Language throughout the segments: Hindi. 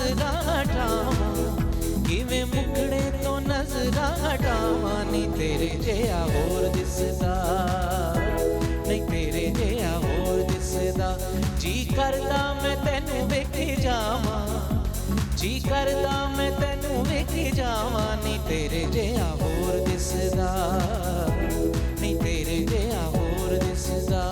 नजरा हटावा किवें मुखड़े तो नजरा हटावा नी तेरे जिहा होर दिसदा नहीं तेरे जिहा होर दिसदा जी करदा मैं तैनू वेखी जावां जी करदा मैं तैनू वेखी जावां नी तेरे जिहा होर दिसदा नहीं तेरे जिहा होर दिसदा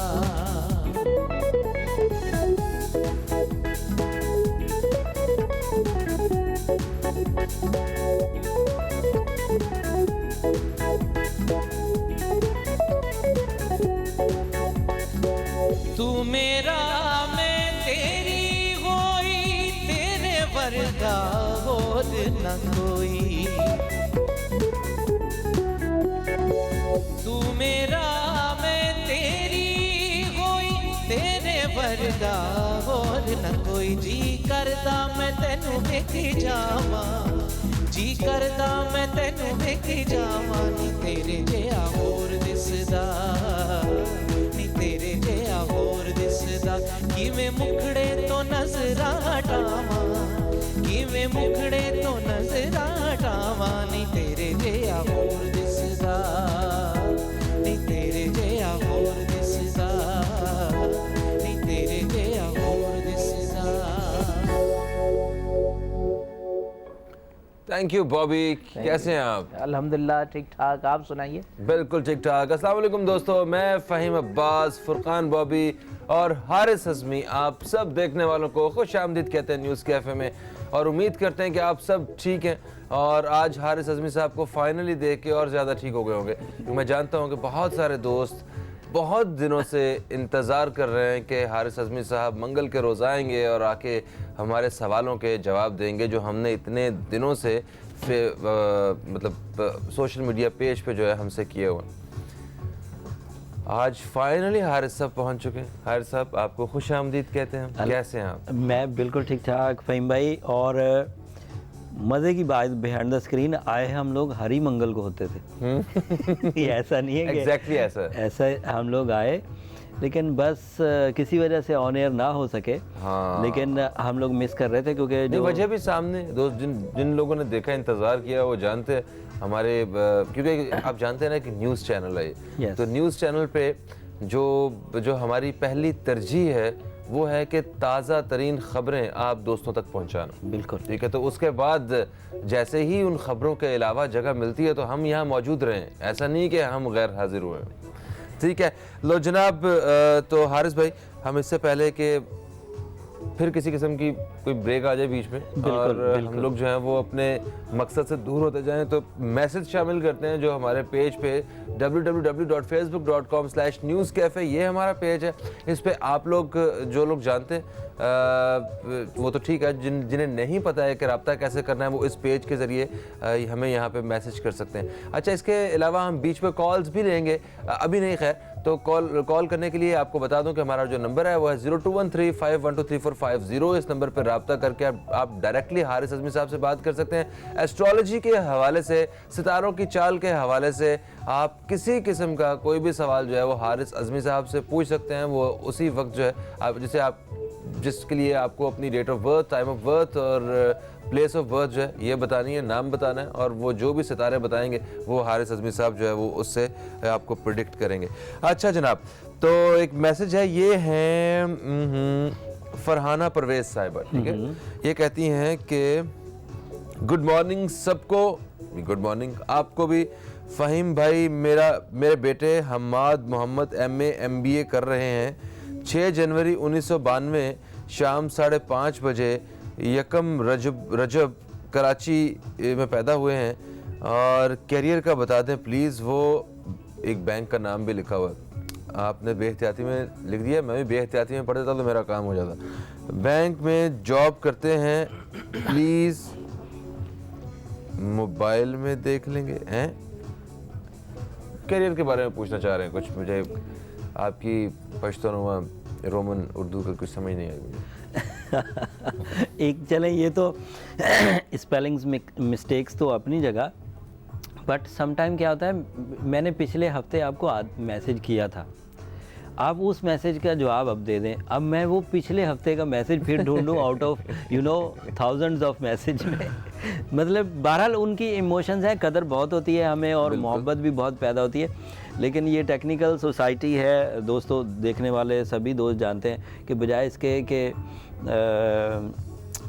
तू मेरा मैं तेरी होई तेरे वर्गा होर न कोई तू मेरा मैं तेरी होई तेरे वर्गा होर न कोई जी करदा मैं तैनू वेखी जावां जी करदा मैं तैनू वेखी जावां नी तेरे जिहा होर दिसदा नी तेरे जिहा होर दिसदा किवें मुखड़े तो नजरा हटावां किवें मुखड़े तो नजरा हटावां नी तेरे जिहा होर दिसदा नी तेरे जिहा होर दिसदा नी तेरे जिहा होर दिसदा। थैंक यू बॉबी, कैसे हैं आप? अल्हम्दुलिल्लाह ठीक ठाक, आप सुनाइए? बिल्कुल ठीक ठाक। अस्सलाम वालेकुम दोस्तों, मैं फ़हीम अब्बास, फुरकान बॉबी और हारिस हज़मी आप सब देखने वालों को खुश आमदीद कहते हैं न्यूज़ कैफ़े में और उम्मीद करते हैं कि आप सब ठीक हैं और आज हारिस हज़मी साहब को फाइनली देख के और ज़्यादा ठीक हो गए होंगे। मैं जानता हूँ कि बहुत सारे दोस्त बहुत दिनों से इंतज़ार कर रहे हैं कि हारिस हज़मी साहब मंगल के रोज़ आएंगे और आके हमारे सवालों के जवाब देंगे जो हमने इतने दिनों से मतलब सोशल मीडिया पेज पे जो है हमसे किए हुए। आज फाइनली हारिस साहब पहुंच चुके हैं। हारिस साहब आपको खुश आमदीद कहते हैं, कैसे हैं आप? मैं बिल्कुल ठीक ठाक फ़हीम भाई, और मज़े की बात बिहाइंड द स्क्रीन आए हम लोग हर ही मंगल को होते थे। ये ऐसा नहीं है कि एग्जैक्टली ऐसा हम लोग आए, लेकिन बस किसी वजह से ऑन एयर ना हो सके। हाँ। लेकिन हम लोग मिस कर रहे थे क्योंकि जो वजह भी सामने दोस्त जिन लोगों ने देखा इंतज़ार किया वो जानते हैं हमारे क्योंकि आप जानते हैं ना कि न्यूज़ चैनल है ये। तो न्यूज़ चैनल पे जो हमारी पहली तरजीह है वो है कि ताज़ा तरीन ख़बरें आप दोस्तों तक पहुंचाना। बिल्कुल ठीक है, तो उसके बाद जैसे ही उन ख़बरों के अलावा जगह मिलती है तो हम यहाँ मौजूद रहें, ऐसा नहीं कि हम गैर हाजिर हुए। ठीक है, लो जनाब, तो हारिस भाई हम इससे पहले कि फिर किसी किस्म की कोई ब्रेक आ जाए बीच में और हम लोग जो हैं वो अपने मकसद से दूर होते जाएं तो मैसेज शामिल करते हैं जो हमारे पेज पे www.facebook.com/newscafe ये हमारा पेज है। इस पे आप लोग जो लोग जानते हैं वो तो ठीक है, जिन्हें नहीं पता है कि रब्ता कैसे करना है वो इस पेज के ज़रिए हमें यहाँ पे मैसेज कर सकते हैं। अच्छा, इसके अलावा हम बीच में कॉल्स भी लेंगे, अभी नहीं खैर, तो कॉल करने के लिए आपको बता दूं कि हमारा जो नंबर है वो है 0213512345 इस नंबर पर रब्ता करके आप डायरेक्टली हारिस हज़मी साहब से बात कर सकते हैं। एस्ट्रोलॉजी के हवाले से, सितारों की चाल के हवाले से आप किसी किस्म का कोई भी सवाल जो है वो हारिस हज़मी साहब से पूछ सकते हैं। वो उसी वक्त जो है आप जिसके लिए आपको अपनी date of birth, time of birth और प्लेस ऑफ बर्थ जो है ये बतानी है, नाम बताना है और वो जो भी सितारे बताएंगे वो हारिस हज़मी साहब जो है वो उससे आपको प्रेडिक्ट करेंगे। अच्छा जनाब, तो एक मैसेज है, ये है फरहाना परवेज़ साहिबा, ठीक है। ये कहती हैं कि गुड मॉर्निंग सबको, गुड मॉर्निंग आपको भी फ़हीम भाई। मेरे बेटे हम्माद मोहम्मद MA MBA कर रहे हैं। 6 जनवरी 1992 शाम 5:30 बजे यकम रजब कराची में पैदा हुए हैं और कैरियर का बता दें प्लीज़। वो एक बैंक का नाम भी लिखा हुआ है, आपने बेहतियाती में लिख दिया, मैं भी बेहतियाती में पढ़ देता तो मेरा काम हो जाता। बैंक में जॉब करते हैं, प्लीज़ मोबाइल में देख लेंगे। हैं कैरियर के बारे में पूछना चाह रहे हैं कुछ, मुझे आपकी पश्तूनुमा रोमन उर्दू का कुछ समझ नहीं आई मुझे। एक चलें, ये तो स्पेलिंग्स मिस्टेक्स तो अपनी जगह, बट समटाइम क्या होता है, मैंने पिछले हफ्ते आपको मैसेज किया था, आप उस मैसेज का जवाब अब दे दें, अब मैं वो पिछले हफ्ते का मैसेज फिर ढूंढूं out of thousands of message में। मतलब बहरहाल उनकी इमोशंस हैं, कदर बहुत होती है हमें और मोहब्बत भी बहुत पैदा होती है, लेकिन ये टेक्निकल सोसाइटी है दोस्तों, देखने वाले सभी दोस्त जानते हैं कि बजाय इसके कि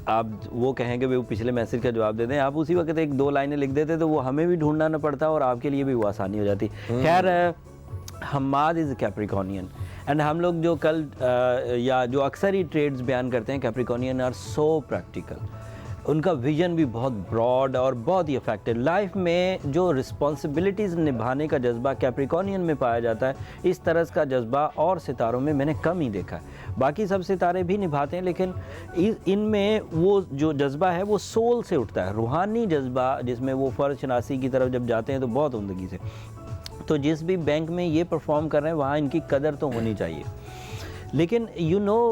आप वो कहें कि वो पिछले मैसेज का जवाब दे दें, आप उसी वक्त एक दो लाइनें लिख देते तो वो हमें भी ढूंढना न पड़ता और आपके लिए भी वो आसानी हो जाती। खैर, हम्माद इज़ कैप्रिकॉनियन एंड हम लोग जो कल या जो अक्सर ही ट्रेड्स बयान करते हैं, कैप्रिकॉनियन आर सो प्रैक्टिकल, उनका विजन भी बहुत ब्रॉड और बहुत ही इफेक्टिव। लाइफ में जो रिस्पॉन्सिबिलिटीज़ निभाने का जज्बा कैप्रिकॉनियन में पाया जाता है, इस तरह का जज्बा और सितारों में मैंने कम ही देखा है। बाकी सब सितारे भी निभाते हैं, लेकिन इनमें वो जो जज्बा है वो सोल से उठता है, रूहानी जज्बा, जिसमें वो फ़र्ज शनासी की तरफ जब जाते हैं तो बहुत उम्दगी से। तो जिस भी बैंक में ये परफॉर्म कर रहे हैं वहाँ इनकी कदर तो होनी चाहिए। लेकिन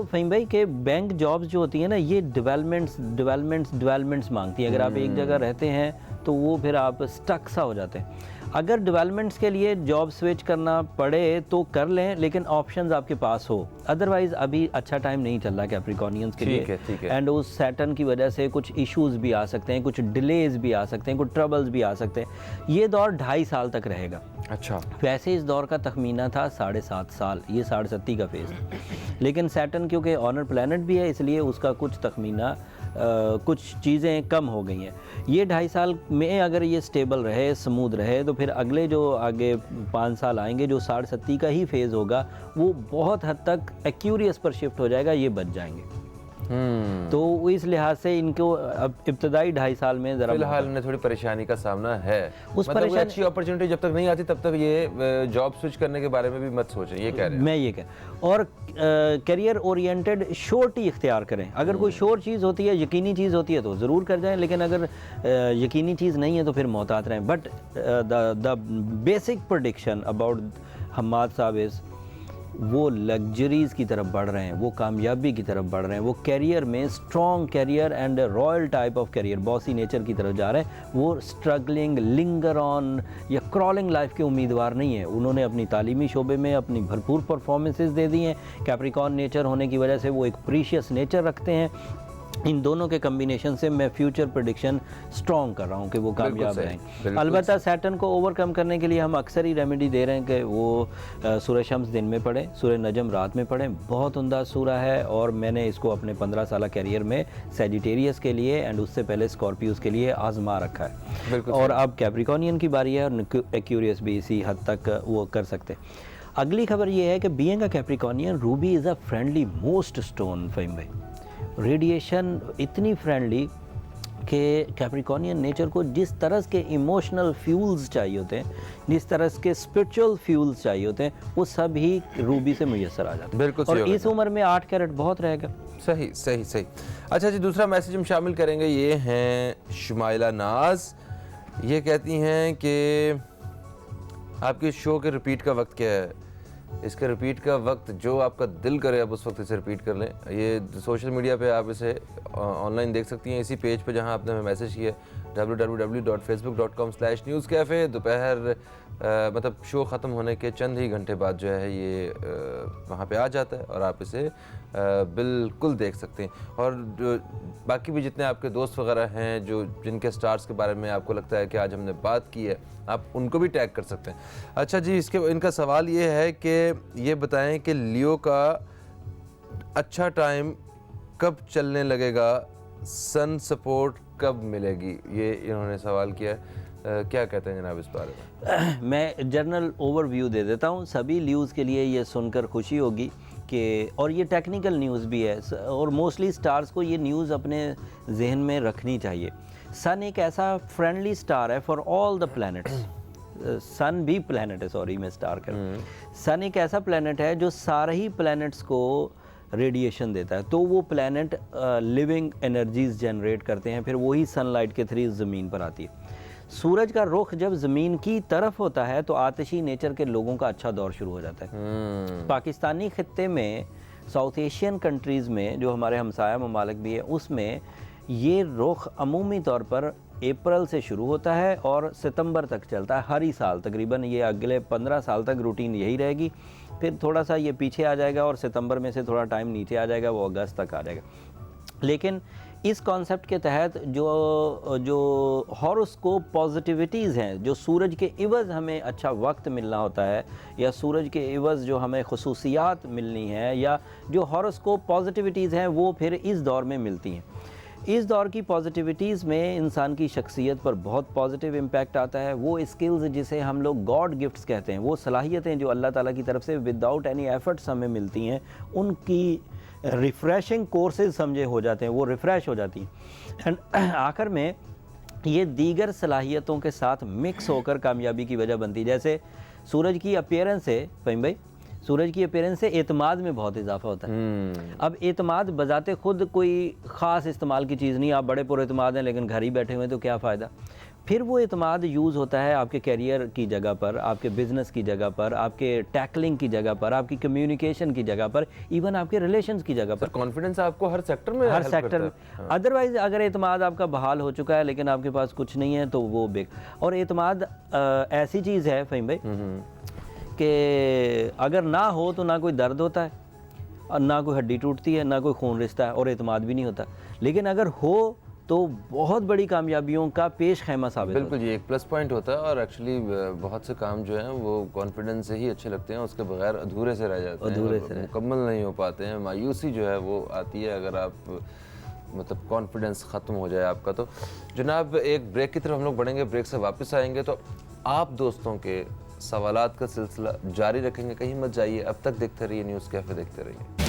फ़हीम भाई के बैंक जॉब्स जो होती हैं ना, ये डेवलपमेंट्स मांगती हैं। अगर आप एक जगह रहते हैं तो वो फिर आप स्टक सा हो जाते हैं। अगर डेवलपमेंट्स के लिए जॉब स्विच करना पड़े तो कर लें, लेकिन ऑप्शंस आपके पास हो। अदरवाइज़ अभी अच्छा टाइम नहीं चल रहा कैप्रिकॉनियंस के लिए, एंड उस सैटर्न की वजह से कुछ इश्यूज़ भी आ सकते हैं, कुछ डिलेज़ भी आ सकते हैं, कुछ ट्रबल्स भी आ सकते हैं। ये दौर 2.5 साल तक रहेगा। अच्छा, वैसे इस दौर का तखमीना था 7.5 साल, ये 7.5 का फेज़, लेकिन सैटर्न क्योंकि ऑनर प्लैनेट भी है इसलिए उसका कुछ तखमीना कुछ चीज़ें कम हो गई हैं। ये 2.5 साल में अगर ये स्टेबल रहे, स्मूथ रहे, तो फिर अगले जो आगे 5 साल आएंगे जो 7.5 का ही फेज़ होगा, वो बहुत हद तक एक्यूरियस पर शिफ्ट हो जाएगा, ये बच जाएंगे। तो इस लिहाज से इनको अब इब्तदाई 2.5 साल में ज़रा फिलहाल इन्हें थोड़ी परेशानी का सामना है। उस मतलब कोई अच्छी अपॉर्चुनिटी जब तक नहीं आती तब तक ये जॉब स्विच करने के बारे में भी मत सोचें, ये कह रहे हैं। मैं ये कह, और करियर ओरिएंटेड श्योरिटी इख्तियार करें। अगर कोई श्योर चीज़ होती है, यकीनी चीज़ होती है तो ज़रूर कर जाएं, लेकिन अगर यकीनी चीज़ नहीं है तो फिर मोहतात रहें। But the basic prediction about Hammad साहब इज़ वो लग्जरीज़ की तरफ बढ़ रहे हैं, वो कामयाबी की तरफ बढ़ रहे हैं, वो कैरियर में strong career and royal type of career, bossy nature की तरफ जा रहे हैं। वो स्ट्रगलिंग, लिंगर ऑन या क्रॉलिंग लाइफ के उम्मीदवार नहीं है। उन्होंने अपनी तालीमी शोबे में अपनी भरपूर परफॉर्मेंसेस दे दी हैं। कैप्रिकॉर्न नेचर होने की वजह से वो एक प्रीशियस नेचर रखते हैं। इन दोनों के कम्बिनेशन से मैं फ्यूचर प्रेडिक्शन स्ट्रॉन्ग कर रहा हूँ कि वो कामयाब रहेंगे। अलबत्ता सैटर्न को ओवरकम करने के लिए हम अक्सर ही रेमेडी दे रहे हैं कि वो सूरह शम्स दिन में पढ़ें, सूरह नजम रात में पढ़ें। बहुत उम्दा सूरह है और मैंने इसको अपने 15 साल कैरियर में सैजिटेरियस के लिए एंड उससे पहले स्कॉर्पियोस के लिए आजमा रखा है। और अब कैप्रिकॉनियन की बारी है और एक्यूरियस भी इसी हद तक वो कर सकते हैं। अगली खबर ये है कि being a Capricornian, ruby is a friendly most stone. Faheem भाई, रेडिएशन इतनी फ्रेंडली कि कैप्रिकॉनियन नेचर को जिस तरह के इमोशनल फ्यूल्स चाहिए होते हैं, जिस तरह के स्पिरिचुअल फ्यूल्स चाहिए होते हैं, वो सब ही रूबी से मुयसर आ जाते हैं। बिल्कुल। और इस उम्र में 8 कैरेट बहुत रहेगा। सही सही सही। अच्छा जी, दूसरा मैसेज हम शामिल करेंगे। ये हैं शुमाइला नाज। ये कहती हैं कि आपके शो के रिपीट का वक्त क्या है? इसके रिपीट का वक्त जो आपका दिल करे आप उस वक्त इसे रिपीट कर लें। ये सोशल मीडिया पे आप इसे ऑनलाइन देख सकती हैं, इसी पेज पे जहां आपने हमें मैसेज किया www.facebook.com/newscafe। दोपहर मतलब शो ख़त्म होने के चंद ही घंटे बाद जो है ये वहाँ पे आ जाता है और आप इसे बिल्कुल देख सकते हैं। और जो बाकी भी जितने आपके दोस्त वगैरह हैं जो जिनके स्टार्स के बारे में आपको लगता है कि आज हमने बात की है, आप उनको भी टैग कर सकते हैं। अच्छा जी, इनका सवाल ये है कि ये बताएं कि लियो का अच्छा टाइम कब चलने लगेगा, सन सपोर्ट कब मिलेगी, ये इन्होंने सवाल किया है। क्या कहते हैं जनाब इस बारे में? मैं जनरल ओवरव्यू दे देता हूँ। सभी न्यूज़ के लिए ये सुनकर खुशी होगी कि, और ये टेक्निकल न्यूज़ भी है और मोस्टली स्टार्स को ये न्यूज़ अपने जहन में रखनी चाहिए। सन एक ऐसा फ्रेंडली स्टार है फॉर ऑल द प्लैनेट्स। सन भी प्लैनेट है, सॉरी मैं स्टार कर, सन एक ऐसा प्लैनेट है जो सारे ही प्लैनेट्स को रेडिएशन देता है। तो वो प्लैनेट लिविंग एनर्जीज जनरेट करते हैं, फिर वही सनलाइट के थ्रू ज़मीन पर आती है। सूरज का रुख जब ज़मीन की तरफ होता है तो आतिशी नेचर के लोगों का अच्छा दौर शुरू हो जाता है। पाकिस्तानी खित्ते में, साउथ एशियन कंट्रीज़ में जो हमारे हमसाया ममालिक भी है, उसमें ये रुख अमूमी तौर पर अप्रैल से शुरू होता है और सितंबर तक चलता है हर ही साल। तकरीबन ये अगले 15 साल तक रूटीन यही रहेगी फिर थोड़ा सा ये पीछे आ जाएगा और सितंबर में से थोड़ा टाइम नीचे आ जाएगा, वो अगस्त तक आ जाएगा। लेकिन इस कॉन्सेप्ट के तहत जो हॉरोस्कोप पॉजिटिविटीज़ हैं, जो सूरज के इवज़ हमें अच्छा वक्त मिलना होता है, या सूरज के इवज़ जो हमें खसूसियात मिलनी है, या जो हॉरोस्कोप पॉजिटिविटीज़ हैं वो फिर इस दौर में मिलती हैं। इस दौर की पॉजिटिविटीज़ में इंसान की शख्सियत पर बहुत पॉजिटिव इम्पैक्ट आता है। वो स्किल्स जिसे हम लोग गॉड गिफ्ट्स कहते हैं, वो सलाहियतें जो अल्लाह ताला की तरफ से विदाउट एनी एफर्ट्स हमें मिलती हैं, उनकी रिफ़्रेशिंग कोर्सेज समझे हो जाते हैं, वो रिफ़्रेश हो जाती हैं। एंड आखिर में ये दीगर सलाहियतों के साथ मिक्स होकर कामयाबी की वजह बनती है। जैसे सूरज की अपीयरेंस से, फ़हीम भाई, सूरज की अपीयरेंस से एतमाद में बहुत इजाफा होता है। अब एतमाद बजाते खुद कोई ख़ास इस्तेमाल की चीज़ नहीं, आप बड़े पुरएतमाद हैं लेकिन घर ही बैठे हुए हैं तो क्या फ़ायदा। फिर वो एतमाद यूज़ होता है आपके कैरियर की जगह पर, आपके बिज़नेस की जगह पर, आपके टैकलिंग की जगह पर, आपकी कम्युनिकेशन की जगह पर, इवन आपके रिलेशंस की जगह पर। कॉन्फिडेंस आपको हर सेक्टर में, हर सेक्टर में। अदरवाइज़ अगर एतमाद आपका बहाल हो चुका है लेकिन आपके पास कुछ नहीं है तो वो और एतमाद ऐसी चीज़ है फ़हीम भाई कि अगर ना हो तो ना कोई दर्द होता है, और ना कोई हड्डी टूटती है, ना कोई खून रिश्ता है, और एतमाद भी नहीं होता। लेकिन अगर हो तो बहुत बड़ी कामयाबियों का पेश खैमा साबित होता है। बिल्कुल, ये एक प्लस पॉइंट होता है। और एक्चुअली बहुत से काम जो हैं वो कॉन्फिडेंस से ही अच्छे लगते हैं, उसके बगैर अधूरे से रह जाते हैं, मुकम्मल नहीं हो पाते हैं। मायूसी जो है वो आती है अगर आप मतलब कॉन्फिडेंस ख़त्म हो जाए आपका। तो जनाब एक ब्रेक की तरफ हम लोग बढ़ेंगे, ब्रेक से वापस आएंगे तो आप दोस्तों के सवालात का सिलसिला जारी रखेंगे, कहीं मत जाइए। अब तक देखते रहिए न्यूज़ कैफ़े, देखते रहिए।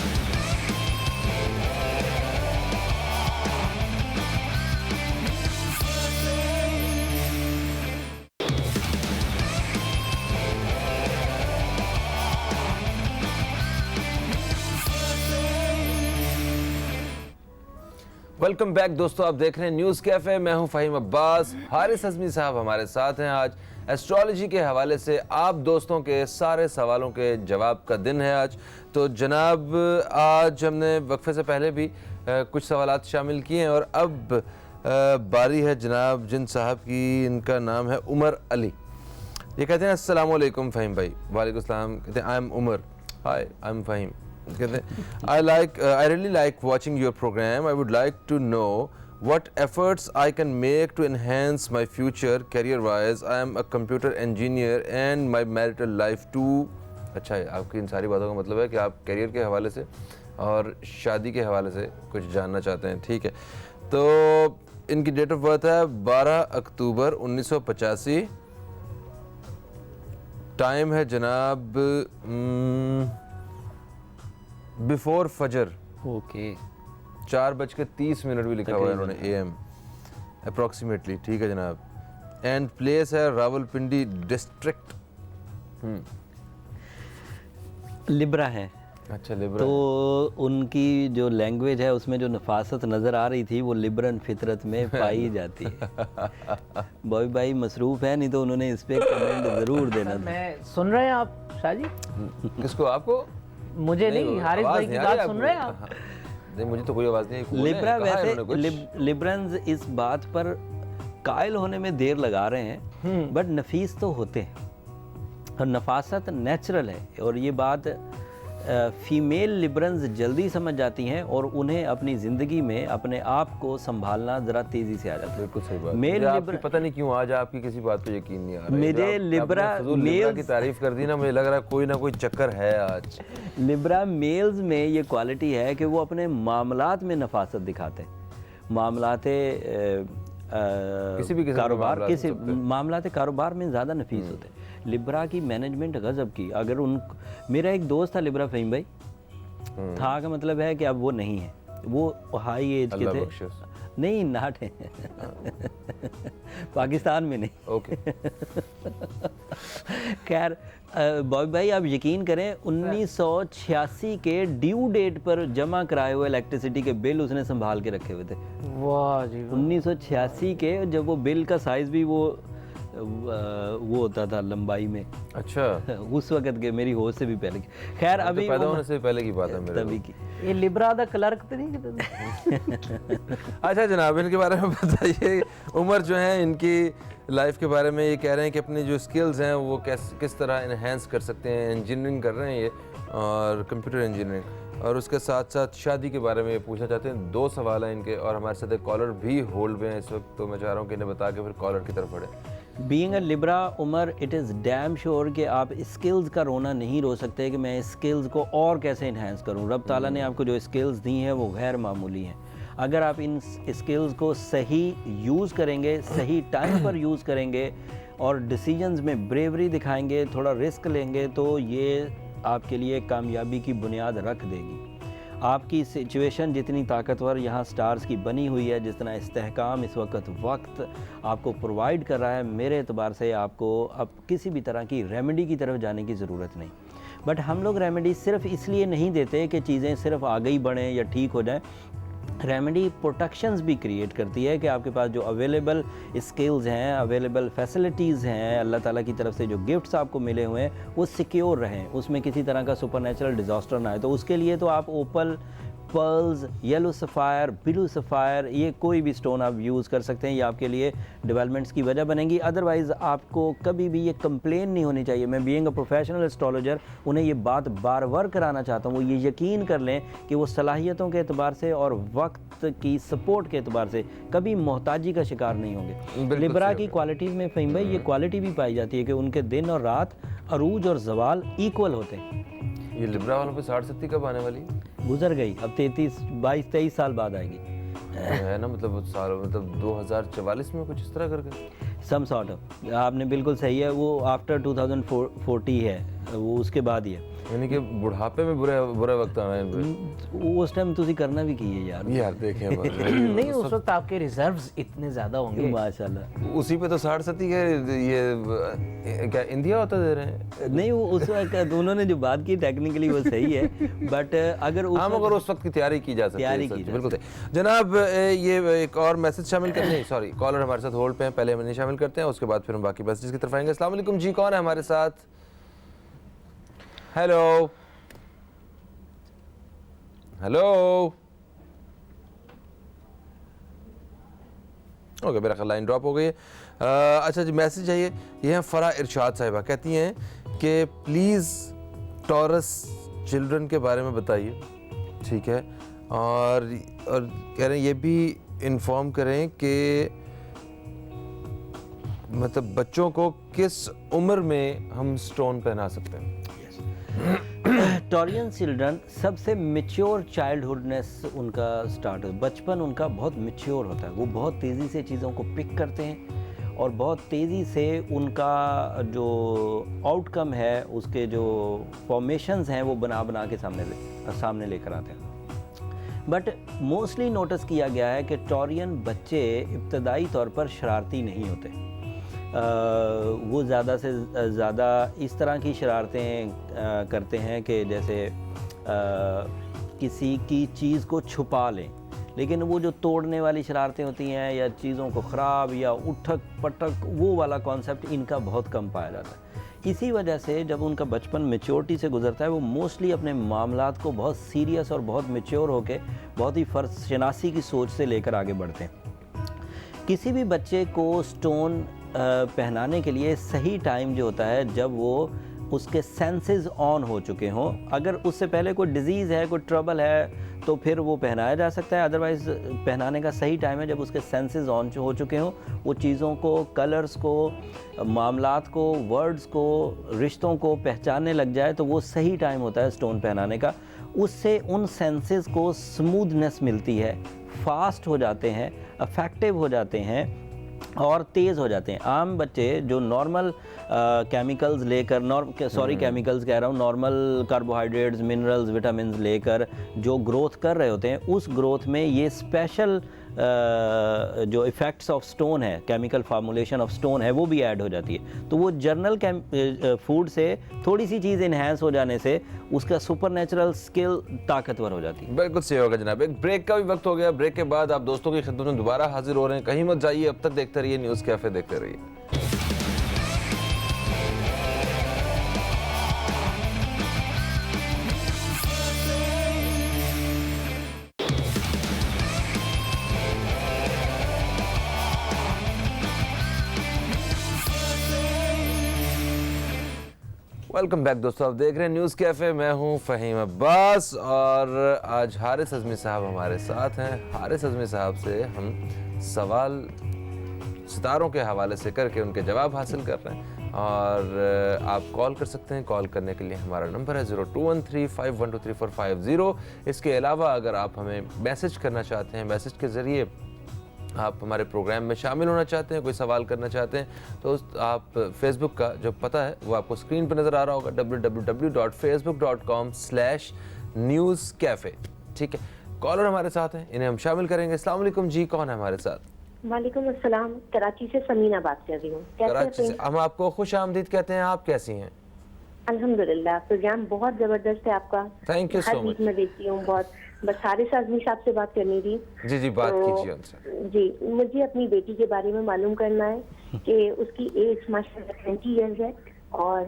वेलकम बैक दोस्तों, आप देख रहे हैं न्यूज़ कैफ़े। मैं हूं फ़हीम अब्बास। हारिस हज़मी साहब हमारे साथ हैं। आज एस्ट्रोलॉजी के हवाले से आप दोस्तों के सारे सवालों के जवाब का दिन है आज। तो जनाब आज हमने वक्फे से पहले भी कुछ सवालात शामिल किए हैं और अब बारी है जनाब जिन साहब की, इनका नाम है उमर अली। ये कहते हैं अस्सलाम वालेकुम फ़हीम भाई। वालेकुम सलाम। कहते हैं I am Umar. Hi, I am Faheem. कहते हैं I really like watching your program. I would like to know what efforts I can make to enhance my future career wise. I am a computer engineer and my marital life too. अच्छा है, आपकी इन सारी बातों का मतलब है कि आप करियर के हवाले से और शादी के हवाले से कुछ जानना चाहते हैं। ठीक है, तो इनकी डेट ऑफ बर्थ है 12 अक्टूबर 1985। टाइम है जनाब बिफोर फजर। ओके, 4:30 भी लिखा हुआ है इन्होंने AM अप्रॉक्सीमेटली। ठीक है जनाब। एंड प्लेस है रावलपिंडी डिस्ट्रिक्ट। लिब्रा है। अच्छा, लिब्रा। तो उनकी जो लैंग्वेज है उसमें जो नफासत नज़र आ रही थी वो लिब्रन फितरत में पाई जाती है। बॉय भाई मसरूफ़ है, नहीं तो उन्होंने इस पर कमेंट ज़रूर देना था। मैं सुन रहे हैं आप शाहजी? किसको? आपको? मुझे नहीं, हारिस भाई की बात सुन रहे हैं आप? नहीं, मुझे तो कोई आवाज़ नहीं आई। लिब्रा वैसे लिब्रन्स इस बात पर कायल होने में देर लगा रहे हैं, बट नफीस तो होते हैं और नफासत नेचुरल है। और ये बात फ़ीमेल लिब्रन्स जल्दी समझ जाती हैं और उन्हें अपनी ज़िंदगी में अपने आप को संभालना ज़रा तेज़ी से आ जाता है। बिल्कुल सही बात। मेल आपकी पता नहीं क्यों आज आपकी किसी बात पे यकीन नहीं आ रहा है। मुझे लिब्रा मेल की तारीफ कर दी ना, मुझे लग रहा है कोई ना कोई चक्कर है आज। लिब्रा मेल्स में ये क्वालिटी है कि वो अपने मामलात में नफासत दिखाते हैं। मामलाते किसी भी कारोबार, किसी मामलाते कारोबार में ज़्यादा नफीस होते हैं। लिब्रा की मैनेजमेंट गज़ब की। अगर उन मेरा एक दोस्त था लिब्रा फ़हीम भाई, था का मतलब है कि अब वो नहीं है, वो हाई एज के थे। नहीं, नाट है पाकिस्तान में नहीं। ओके। खैर बॉय भाई आप यकीन करें 1986 के ड्यू डेट पर जमा कराए हुए इलेक्ट्रिसिटी के बिल उसने संभाल के रखे हुए थे। वाह जी, 1986 के, जब वो बिल का साइज़ भी वो वो होता था लंबाई में। अच्छा, उस वक्त के मेरी होश से भी पहले की। खैर तो अभी पैदा वो होने से पहले की बात है मेरे तभी की। ये लिब्रा दा क्लर्क तो नहीं कहते? अच्छा जनाब, इनके बारे में बताइए। उमर जो है इनकी लाइफ के बारे में ये कह रहे हैं कि अपनी जो स्किल्स हैं वो किस तरह इन्हेंस कर सकते हैं। इंजीनियरिंग कर रहे हैं ये, और कंप्यूटर इंजीनियरिंग, और उसके साथ साथ शादी के बारे में ये पूछना चाहते हैं। 2 सवाल हैं इनके, और हमारे साथ एक कॉलर भी होल्ड में है इस वक्त, तो मैं चाह रहा हूँ कि इन्हें बता के फिर कॉलर की तरफ बढ़े। Being a Libra Umar, it is damn sure कि आप स्किल्स का रोना नहीं रो सकते कि मैं स्किल्स को और कैसे इन्हेंस करूं। रब ताला ने आपको जो स्किल्स दी हैं वो गैर मामूली हैं। अगर आप इन स्किल्स को सही यूज़ करेंगे, सही टाइम पर यूज़ करेंगे और डिसीजंस में ब्रेवरी दिखाएंगे, थोड़ा रिस्क लेंगे, तो ये आपके लिए कामयाबी की बुनियाद रख देगी। आपकी सिचुएशन जितनी ताकतवर यहाँ स्टार्स की बनी हुई है, जितना इस्तेहकाम इस वक्त आपको प्रोवाइड कर रहा है, मेरे एतबार से आपको अब किसी भी तरह की रेमेडी की तरफ जाने की ज़रूरत नहीं। बट हम लोग रेमेडी सिर्फ इसलिए नहीं देते कि चीज़ें सिर्फ आगे ही बढ़ें या ठीक हो जाएं। रेमेडी प्रोटेक्शंस भी क्रिएट करती है कि आपके पास जो अवेलेबल स्किल्स हैं, अवेलेबल फैसिलिटीज़ हैं, अल्लाह ताला की तरफ से जो गिफ्ट्स आपको मिले हुए हैं वो सिक्योर रहें, उसमें किसी तरह का सुपरनेचुरल डिज़ास्टर ना आए। तो उसके लिए तो आप opal, pearls, yellow sapphire, blue sapphire, ये कोई भी स्टोन आप यूज़ कर सकते हैं। ये आपके लिए डेवलपमेंट्स की वजह बनेंगी। अदरवाइज़ आपको कभी भी ये कंप्लेन नहीं होनी चाहिए। मैं बीइंग अ प्रोफेशनल एस्ट्रोलॉजर उन्हें ये बात बार बार कराना चाहता हूँ, वो ये यकीन कर लें कि वो सलाहियतों के एतबार से और वक्त की सपोर्ट के एतबार से कभी मोहताजी का शिकार नहीं होंगे। लिब्रा की क्वालिटीज़ में फ़हीम भाई ये क्वालिटी भी पाई जाती है कि उनके दिन और रात, अरूज और जवाल इक्वल होते हैं। ये लिब्रा वालों पे 60-70 कब आने वाली है? गुजर गई, अब 22-23 साल बाद आएगी। है ना, मतलब साल, मतलब 2044 में कुछ इस तरह करके सम सॉर्ट ऑफ, आपने बिल्कुल सही है। वो आफ्टर 2040 है, वो उसके बाद ही है। यानी कि बुढ़ापे में बुरे वक्त आए हैं। उस टाइम तुसी करना भी की है यार देखें नहीं, उस वक्त आपके रिजर्व्स इतने ज़्यादा होंगे माशाल्लाह। उसी पे तो 60-70 के ये क्या इंडिया होता दे रहे हैं? नहीं, वो उस वक्त उन्होंने जो बात की टेक्निकली वो सही है, बट अगर उस वक्त की तैयारी की जा सकती है। तैयारी की जा बिल्कुल सही जनाब। ये एक और मैसेज शामिल करते हैं, सॉरी कॉलर हमारे साथ होल्ड पे हैं, पहले हम इन्हें शामिल करते हैं, उसके बाद फिर हम बाकी मैसेज की तरफ आएंगे। अस्सलाम वालेकुम जी, कौन है हमारे साथ? हेलो हेलो, ओके मेरा ख्याल लाइन ड्रॉप हो गई है। अच्छा जी, मैसेज है ये हैं फरा इरशाद साहिबा, कहती हैं कि प्लीज़ टॉरस चिल्ड्रन के बारे में बताइए, ठीक है, और कह रहे हैं ये भी इन्फॉर्म करें कि मतलब बच्चों को किस उम्र में हम स्टोन पहना सकते हैं। टॉरियन चिल्ड्रन सबसे मेच्योर चाइल्डहुडनेस उनका स्टार्ट हो, बचपन उनका बहुत मेच्योर होता है। वो बहुत तेज़ी से चीज़ों को पिक करते हैं और बहुत तेज़ी से उनका जो आउटकम है, उसके जो फॉर्मेशंस हैं वो बना के सामने लेकर आते हैं। बट मोस्टली नोटिस किया गया है कि टॉरियन बच्चे इब्तदाई तौर पर शरारती नहीं होते। वो ज़्यादा से ज़्यादा इस तरह की शरारतें करते हैं कि जैसे किसी की चीज़ को छुपा लें, लेकिन वो जो तोड़ने वाली शरारतें होती हैं या चीज़ों को ख़राब या उठक पटक, वो वाला कॉन्सेप्ट इनका बहुत कम पाया जाता है। इसी वजह से जब उनका बचपन मेच्योरिटी से गुजरता है, वो मोस्टली अपने मामलात को बहुत सीरियस और बहुत मेच्योर होकर बहुत ही फ़र्ज़शनासी की सोच से लेकर आगे बढ़ते हैं। किसी भी बच्चे को स्टोन पहनाने के लिए सही टाइम जो होता है जब वो उसके सेंसेस ऑन हो चुके हों। अगर उससे पहले कोई डिज़ीज़ है, कोई ट्रबल है, तो फिर वो पहनाया जा सकता है। अदरवाइज़ पहनाने का सही टाइम है जब उसके सेंसेस ऑन हो चुके हों, वो चीज़ों को, कलर्स को, मामलात को, वर्ड्स को, रिश्तों को पहचानने लग जाए, तो वो सही टाइम होता है स्टोन पहनाने का। उससे उन सेंसेस को स्मूथनेस मिलती है, फास्ट हो जाते हैं, अफेक्टिव हो जाते हैं और तेज़ हो जाते हैं। आम बच्चे जो नॉर्मल केमिकल्स लेकर, केमिकल्स कह रहा हूँ, नॉर्मल कार्बोहाइड्रेट्स, मिनरल्स, विटामिन्स लेकर जो ग्रोथ कर रहे होते हैं, उस ग्रोथ में ये स्पेशल जो इफ़ेक्ट्स ऑफ स्टोन है, केमिकल फार्मूलेशन ऑफ स्टोन है, वो भी ऐड हो जाती है। तो वो जर्नल फूड से थोड़ी सी चीज़ इन्हेंस हो जाने से उसका सुपरनेचुरल स्किल ताकतवर हो जाती है। बिल्कुल सही होगा जनाब। एक ब्रेक का भी वक्त हो गया। ब्रेक के बाद आप दोस्तों की खिदमत में दोबारा हाजिर हो रहे हैं, कहीं मत जाइए, अब तक देखते रहिए न्यूज़ कैफ़े, देखते रहिए। वेलकम बैक दोस्तों, आप देख रहे हैं न्यूज़ कैफ़े। मैं हूं फ़हीम अब्बास और आज हारिस अज़मी साहब हमारे साथ हैं। हारिस अज़मी साहब से हम सवाल सितारों के हवाले से करके उनके जवाब हासिल कर रहे हैं और आप कॉल कर सकते हैं। कॉल करने के लिए हमारा नंबर है 021351234550। इसके अलावा अगर आप हमें मैसेज करना चाहते हैं, मैसेज के ज़रिए आप हमारे प्रोग्राम में शामिल होना चाहते हैं, कोई सवाल करना चाहते हैं, तो आप फेसबुक का जो पता है वो आपको स्क्रीन पर नज़र आ रहा होगा, www.facebook.com/newscafe। ठीक है, कॉलर हमारे साथ हैं, इन्हें हम शामिल करेंगे। अस्सलाम वालेकुम जी, कौन है हमारे साथ? वालेकुम अस्सलाम, कराची से समीना बात कर रही हूँ। कराची से। हम आपको खुश आमदीद कहते हैं। आप कैसी हैं? अल्हम्दुलिल्लाह, प्रोग्राम बहुत जबरदस्त है आपका। Thank you so her much. Week मैं देखती हूँ बहुत। बस हारिस आज़मी साहब से बात करनी थी। जी जी, बात तो, कीजिए उनसे। जी, मुझे अपनी बेटी के बारे में मालूम करना है कि उसकी एज माशाल्लाह 20 इयर्स है और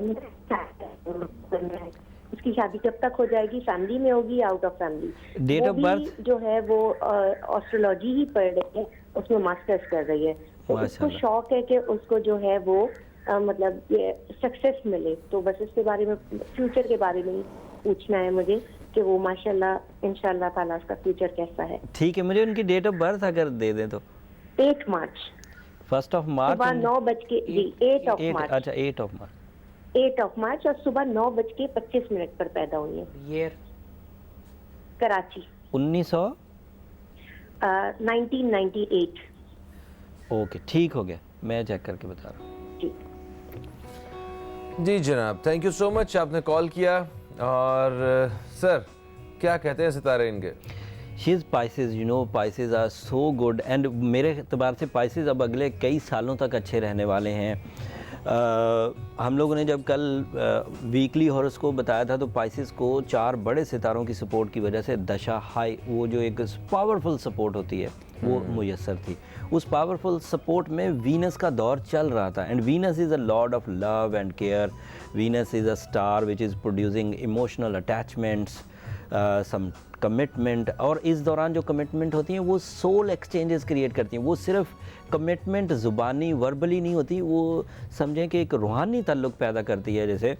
उसकी शादी कब तक हो जाएगी? फैमिली में होगी या out of family? Date of birth? जो है वो एस्ट्रोलॉजी ही पढ़ रही है, उसमें मास्टर्स कर रही है। तो उसको शौक है कि उसको जो है वो मतलब ये सक्सेस मिले। तो बस इसके बारे में, फ्यूचर के बारे में पूछना है मुझे कि वो माशाल्लाह इंशाल्लाह ताला उसका फ्यूचर कैसा है। ठीक है, मुझे उनकी डेट ऑफ बर्थ अगर दे दें तो। 8 मार्च 1 मार्च सुबह 9 जी 8 ऑफ मार्च। अच्छा 8 मार्च 8 मार्च और सुबह 9:25 पर पैदा हुई है। ईयर कराची 1998। ओके, ठीक हो गया, मैं चेक करके बता रहा हूँ। जी जी जनाब, थैंक यू सो मच, आपने कॉल किया। और सर क्या कहते हैं सितारे इनके? She is Pisces, you know Pisces are so good and मेरे एतबार से पाइसेस अब अगले कई सालों तक अच्छे रहने वाले हैं। हम लोगों ने जब कल वीकली हॉरोस्कोप बताया था तो पाइसेस को 4 बड़े सितारों की सपोर्ट की वजह से दशा हाई, वो जो एक पावरफुल सपोर्ट होती है वो मुयस्सर थी। उस पावरफुल सपोर्ट में वीनस का दौर चल रहा था and Venus is a lord of love and care. Venus is a star which is producing emotional attachments, some commitment. और इस दौरान जो कमिटमेंट होती हैं वो सोल एक्सचेंजेस क्रिएट करती हैं। वो सिर्फ कमिटमेंट ज़ुबानी वर्बली नहीं होती, वो समझें कि एक रूहानी ताल्लुक़ पैदा करती है, जैसे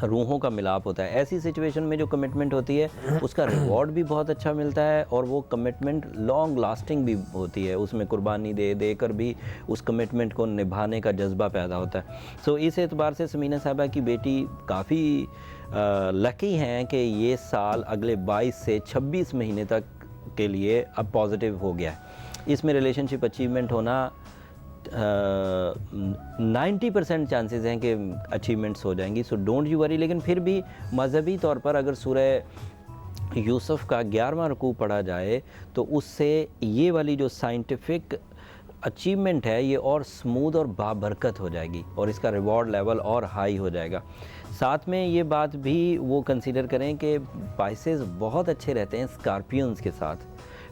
रूहों का मिलाप होता है। ऐसी सिचुएशन में जो कमिटमेंट होती है उसका रिवॉर्ड भी बहुत अच्छा मिलता है और वो कमिटमेंट लॉन्ग लास्टिंग भी होती है। उसमें कुर्बानी दे कर भी उस कमिटमेंट को निभाने का जज्बा पैदा होता है। सो इस एतबार से समीना साहबा की बेटी काफ़ी लकी हैं कि ये साल अगले 22 से 26 महीने तक के लिए अब पॉजिटिव हो गया है। इसमें रिलेशनशिप अचीवमेंट होना 90% चांसेस हैं कि अचीवमेंट्स हो जाएंगी। So don't you worry. लेकिन फिर भी मजहबी तौर पर अगर सूरह यूसुफ का 11वां रुकू पढ़ा जाए तो उससे ये वाली जो साइंटिफिक अचीवमेंट है ये और स्मूथ और बाबरकत हो जाएगी और इसका रिवॉर्ड लेवल और हाई हो जाएगा। साथ में ये बात भी वो कंसीडर करें कि पाइसेस बहुत अच्छे रहते हैं स्कॉर्पियंस के साथ,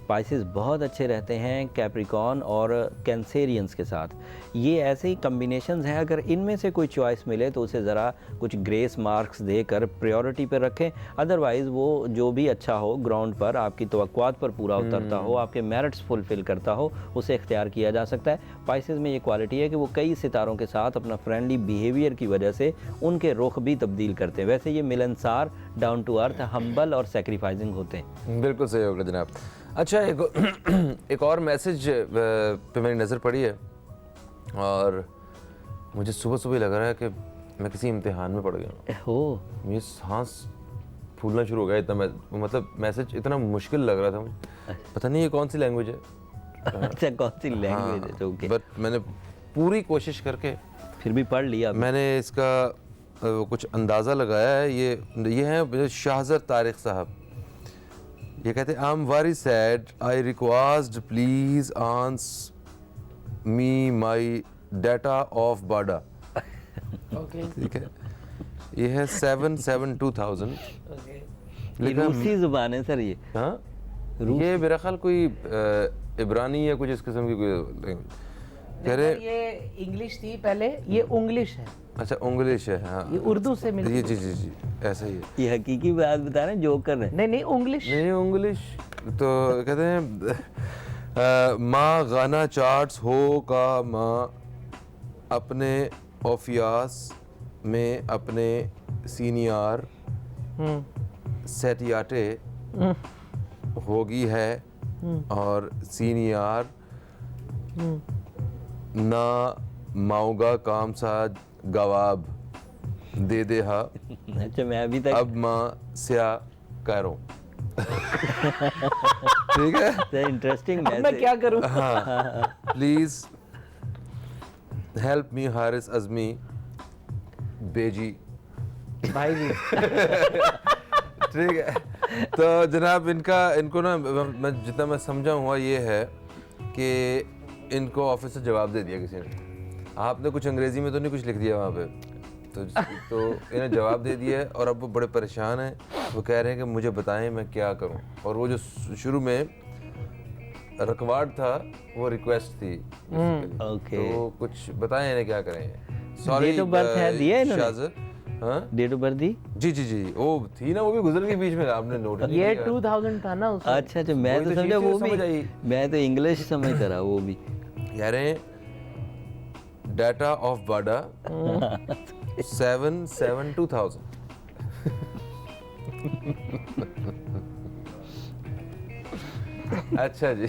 पाइसेस बहुत अच्छे रहते हैं कैप्रिकॉन और कैंसेरियंस के साथ। ये ऐसे ही कम्बिनेशंस हैं, अगर इनमें से कोई चॉइस मिले तो उसे ज़रा कुछ ग्रेस मार्क्स देकर प्रायोरिटी पर रखें। अदरवाइज़ वो जो भी अच्छा हो, ग्राउंड पर आपकी तवक्कुआत पर पूरा उतरता हो, आपके मेरिट्स फुलफ़िल करता हो, उसे इख्तियार किया जा सकता है। पाइसेस में ये क्वालिटी है कि वो कई सितारों के साथ अपना फ्रेंडली बिहेवियर की वजह से उनके रुख भी तब्दील करते हैं। वैसे ये मिलनसार, डाउन टू अर्थ, हम्बल और सेक्रीफाइसिंग होते हैं। बिल्कुल सही होगा जनाब। अच्छा, एक और मैसेज पे मेरी नज़र पड़ी है और मुझे सुबह सुबह लग रहा है कि मैं किसी इम्तिहान में पड़ गया हूँ। मेरी सांस फूलना शुरू हो गया, इतना मतलब मैसेज इतना मुश्किल लग रहा था मुझे। पता नहीं ये कौन सी लैंग्वेज है। अच्छा, कौन सी लैंग्वेज है? तो बट मैंने पूरी कोशिश करके फिर भी पढ़ लिया मैंने इसका कुछ अंदाज़ा लगाया है। ये हैं शाहज़र तारिक साहब। ये कहते हैं, I am very sad, I request please answer me my data of बाडा। ठीक है, ये है 7/7/2000। रूसी जुबान है सर ये। हाँ, ये मेरा ख्याल कोई इब्रानी या कुछ इस किस्म की कोई कह रहे। ये इंग्लिश थी पहले, ये उंग्लिश है। अच्छा, उंग्लिश है। हाँ, ये उर्दू से मिलती है। जी जी जी, ऐसा ही है। ये हकीकी बात बता रहे हैं, जोक कर रहे हैं? नहीं उंग्लिश। नहीं, उंग्लिश तो कहते हैं माँ गाना चार्ट्स हो का माँ अपने ऑफियास में अपने सीनियर सेटियाटे होगी है और सीनियर ना माऊगा काम सा गवाब दे दे हा अच्छा मैं अभी तक अब माँ स्या करो ठीक है इंटरेस्टिंग अब मैं क्या करूं? हाँ please help me Haris Azmi बेजी भाई भी ठीक है। तो जनाब इनको ना मैं जितना मैं समझा हुआ ये है कि इनको ऑफिस से जवाब दे दिया किसी ने। आपने कुछ अंग्रेजी में तो नहीं कुछ लिख दिया वहाँ पे, तो इन्हें जवाब दे दिया है और अब वो बड़े परेशान हैं। वो कह रहे हैं कि मुझे बताएं मैं क्या करूं। और वो जो शुरू में रिक्वायर्ड था वो रिक्वेस्ट थी ओके। तो कुछ बताएं इन्हें क्या करें। सॉरी Date of birth है, दिया है इन्होंने? शाज़र। हाँ डेट ऑफ बर्थ दी? जी जी जी वो थी ना, वो भी गुजर गई बीच में, आपने नोट नहीं ये किया। 2000 था ना उसमें। अच्छा अच्छा मैं वही तो तो समझा चीज़ वो समझ आई। भी, मैं तो इंग्लिश समझता रहा वो भी। कह रहे हैं डाटा ऑफ बाडा 7/7/2000। अच्छा जी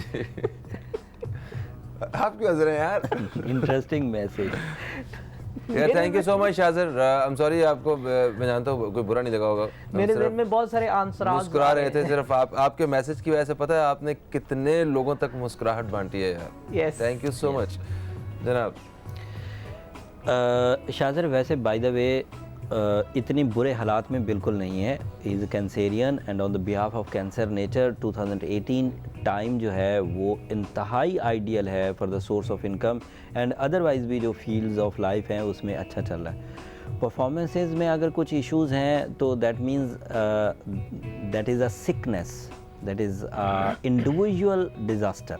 आप क्यों हंस रहे हैं यार? Interesting message. यार thank you so much Shazar. I am sorry, आपको मैं जानता हूँ कोई बुरा नहीं लगा होगा। मेरे दिल में बहुत सारे आंसर मुस्कुरा रहे थे सिर्फ आपके मैसेज की वजह से। पता है आपने कितने लोगों तक मुस्कुराहट बांटी है यार। Yes, thank you so much जनाब। शाज़र वैसे बाय द वे इतनी बुरे हालात में बिल्कुल नहीं है। Is Cancerian and on the behalf of cancer nature 2018 time जो है वो इंतहाई आइडियल है for the source of income and otherwise भी जो फील्ड्स ऑफ लाइफ हैं उसमें अच्छा चल रहा है। परफॉर्मेंसेस में अगर कुछ इश्यूज हैं तो that means that is a sickness, that is individual disaster.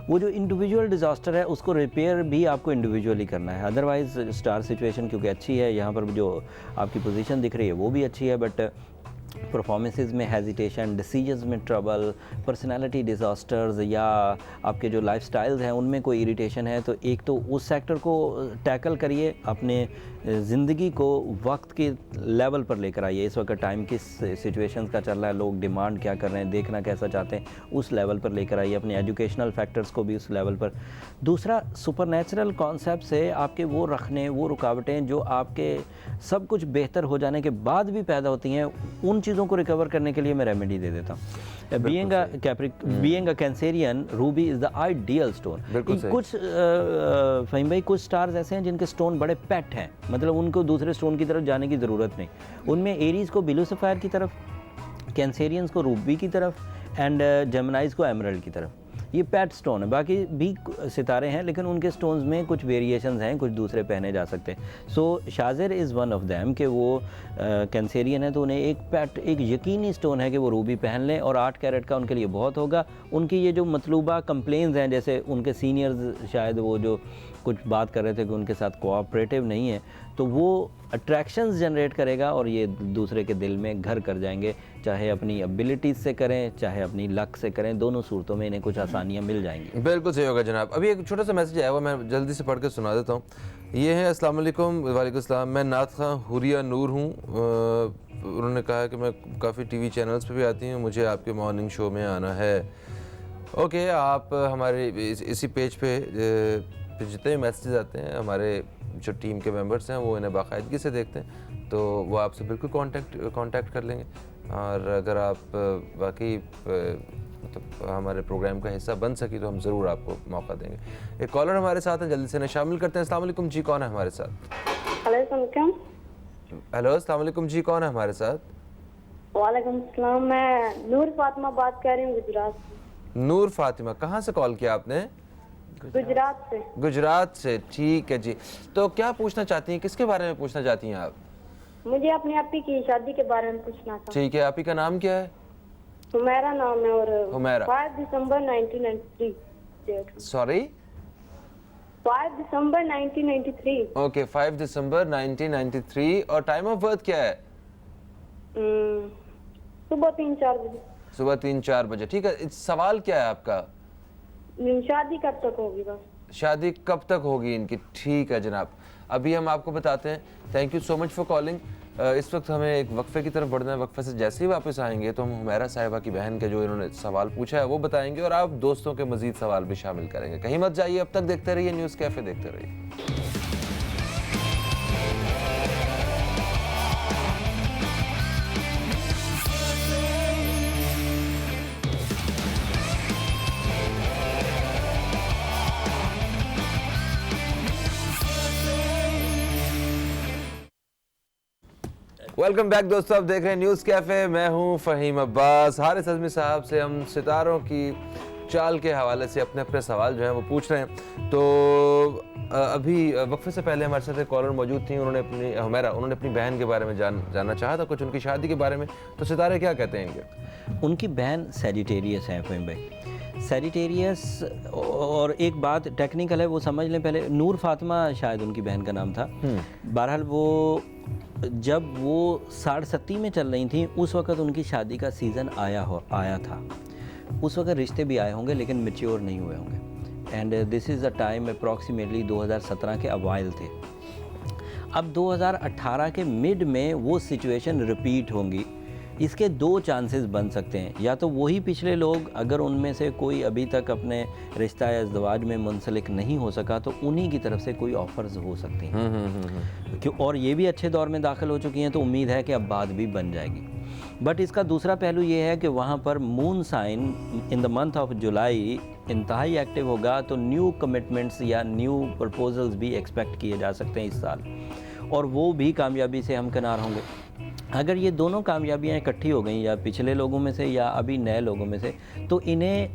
वो जो इंडिविजुअल डिज़ास्टर है उसको रिपेयर भी आपको इंडिविजुअली करना है। अदरवाइज स्टार सिचुएशन क्योंकि अच्छी है, यहाँ पर जो आपकी पोजीशन दिख रही है वो भी अच्छी है, बट परफॉर्मेंसेस में हेजिटेशन, डिसीजंस में ट्रबल, पर्सनालिटी डिज़ास्टर्स या आपके जो लाइफस्टाइल्स हैं उनमें कोई इरिटेशन है, तो एक तो उस सेक्टर को टैकल करिए, अपने ज़िंदगी को वक्त के लेवल पर लेकर आइए। इस वक्त टाइम किस सिचुएशंस का चल रहा है, लोग डिमांड क्या कर रहे हैं, देखना कैसा चाहते हैं, उस लेवल पर लेकर आइए। अपने एजुकेशनल फैक्टर्स को भी उस लेवल पर। दूसरा, सुपरनैचुरल कॉन्सेप्ट से आपके वो रखने, वो रुकावटें जो आपके सब कुछ बेहतर हो जाने के बाद भी पैदा होती हैं, उन चीज़ों को रिकवर करने के लिए मैं रेमेडी दे देता हूँ। Being a Cancerian, Ruby is the ideal stone. कुछ फ़हीम भाई, कुछ स्टार्स ऐसे हैं जिनके स्टोन बड़े पेट हैं, मतलब उनको दूसरे स्टोन की तरफ जाने की ज़रूरत नहीं। उनमें एरीज़ को ब्लू सफ़ायर की तरफ, कैंसेरियंस को रूबी की तरफ एंड जेमिनाइज़ को एमरल्ड की तरफ। ये पैट स्टोन है। बाकी भी सितारे हैं लेकिन उनके स्टोन्स में कुछ वेरिएशंस हैं, कुछ दूसरे पहने जा सकते हैं। सो शाज़र इज़ वन ऑफ दैम कि वो कैंसेरियन है तो उन्हें एक यकीनी स्टोन है कि वो रूबी पहन लें और 8 कैरेट का उनके लिए बहुत होगा। उनकी ये जो मतलूबा कंप्लेंट्स हैं, जैसे उनके सीनियर्स शायद वो जो कुछ बात कर रहे थे कि उनके साथ कोऑपरेटिव नहीं है, तो वो अट्रैक्शंस जनरेट करेगा और ये दूसरे के दिल में घर कर जाएंगे। चाहे अपनी एबिलिटीज़ से करें, चाहे अपनी लक से करें, दोनों सूरतों में इन्हें कुछ आसानियाँ मिल जाएंगी। बिल्कुल सही होगा जनाब। अभी एक छोटा सा मैसेज आया हुआ, मैं जल्दी से पढ़ के सुना देता हूँ। ये है, अस्सलाम वालेकुम। वालेकुम अस्सलाम। मैं नात खां हुरिया नूर हूँ। उन्होंने कहा कि मैं काफ़ी टीवी चैनल्स पे भी आती हूँ, मुझे आपके मॉर्निंग शो में आना है। ओके, आप हमारे इसी पेज पे जितने भी मैसेज आते हैं, हमारे जो टीम के मेंबर्स हैं वो इन्हें बाकायदगी से देखते हैं, तो वो आपसे बिल्कुल कांटेक्ट कर लेंगे। और अगर आप वाकई मतलब हमारे प्रोग्राम का हिस्सा बन सकी तो हम ज़रूर आपको मौका देंगे। एक कॉलर हमारे साथ हैं, जल्दी से इन्हें शामिल करते हैं। अस्सलाम वालेकुम जी, कौन है हमारे साथ? हेलो, अस्सलाम वालेकुम जी, कौन है हमारे साथ? वालेकुम सलाम, मैं नूर फातिमा बात कर रही हूँ गुजरात से। नूर फातिमा, कहाँ से कॉल किया आपने? गुजरात से। गुजरात से, ठीक है जी। तो क्या पूछना चाहती हैं, किसके बारे में पूछना चाहती हैं आप? मुझे अपनी आपी की शादी के बारे में पूछना था। ठीक है, आपी का नाम क्या है? हुमैरा नाम है और हुमैरा। 5 दिसंबर 1993। सॉरी, 5 दिसंबर 1993। ओके, 5 दिसंबर 1993। और टाइम ऑफ बर्थ क्या है? सुबह 3-4 बजे। सुबह 3-4 बजे, ठीक है। सवाल क्या है आपका? शादी कब तक होगी? बस शादी कब तक होगी इनकी, ठीक है जनाब। अभी हम आपको बताते हैं। Thank you so much for calling. इस वक्त हमें एक वक्फे की तरफ बढ़ना है। वक्फे से जैसे ही वापस आएंगे तो हम हुमैरा साहिबा की बहन के जो इन्होंने सवाल पूछा है वो बताएंगे और आप दोस्तों के मजीद सवाल भी शामिल करेंगे। कहीं मत जाइए, अब तक देखते रहिए न्यूज़ कैफे, देखते रहिए। वेलकम बैक दोस्तों, आप देख रहे हैं न्यूज़ कैफ़े। मैं हूं फ़हीम अब्बास। हारिस अज़मी साहब से हम सितारों की चाल के हवाले से अपने अपने सवाल जो हैं वो पूछ रहे हैं। तो अभी वक्फे से पहले हमारे साथ एक कॉलर मौजूद थी, उन्होंने अपनी बहन के बारे में जानना चाहा था, कुछ उनकी शादी के बारे में। तो सितारे क्या कहते हैं इनके? उनकी बहन सेजिटेरियस है फ़हीम भाई, सेजिटेरियस। और एक बात टेक्निकल है वो समझ लें पहले, नूर फातिमा शायद उनकी बहन का नाम था। बहरहाल वो जब वो 60 में चल रही थी उस वक़्त उनकी शादी का सीज़न आया था। उस वक़्त रिश्ते भी आए होंगे लेकिन मैच्योर नहीं हुए होंगे। And this is the time approximately 2017 के अवाइल थे। अब 2018 के मिड में वो सिचुएशन रिपीट होंगी। इसके दो चांसेस बन सकते हैं, या तो वही पिछले लोग, अगर उनमें से कोई अभी तक अपने रिश्ता या इज़्दिवाज में मुंसलिक नहीं हो सका तो उन्हीं की तरफ से कोई ऑफ़र्स हो सकती हैं। क्यों, और ये भी अच्छे दौर में दाखिल हो चुकी हैं तो उम्मीद है कि अब बात भी बन जाएगी। बट इसका दूसरा पहलू ये है कि वहाँ पर moon sign in the month of July इंतहाई एक्टिव होगा, तो न्यू कमिटमेंट्स या न्यू प्रपोजल्स भी एक्सपेक्ट किए जा सकते हैं इस साल, और वो भी कामयाबी से हमकिनार होंगे। अगर ये दोनों कामयाबियाँ इकट्ठी हो गई, या पिछले लोगों में से या अभी नए लोगों में से, तो इन्हें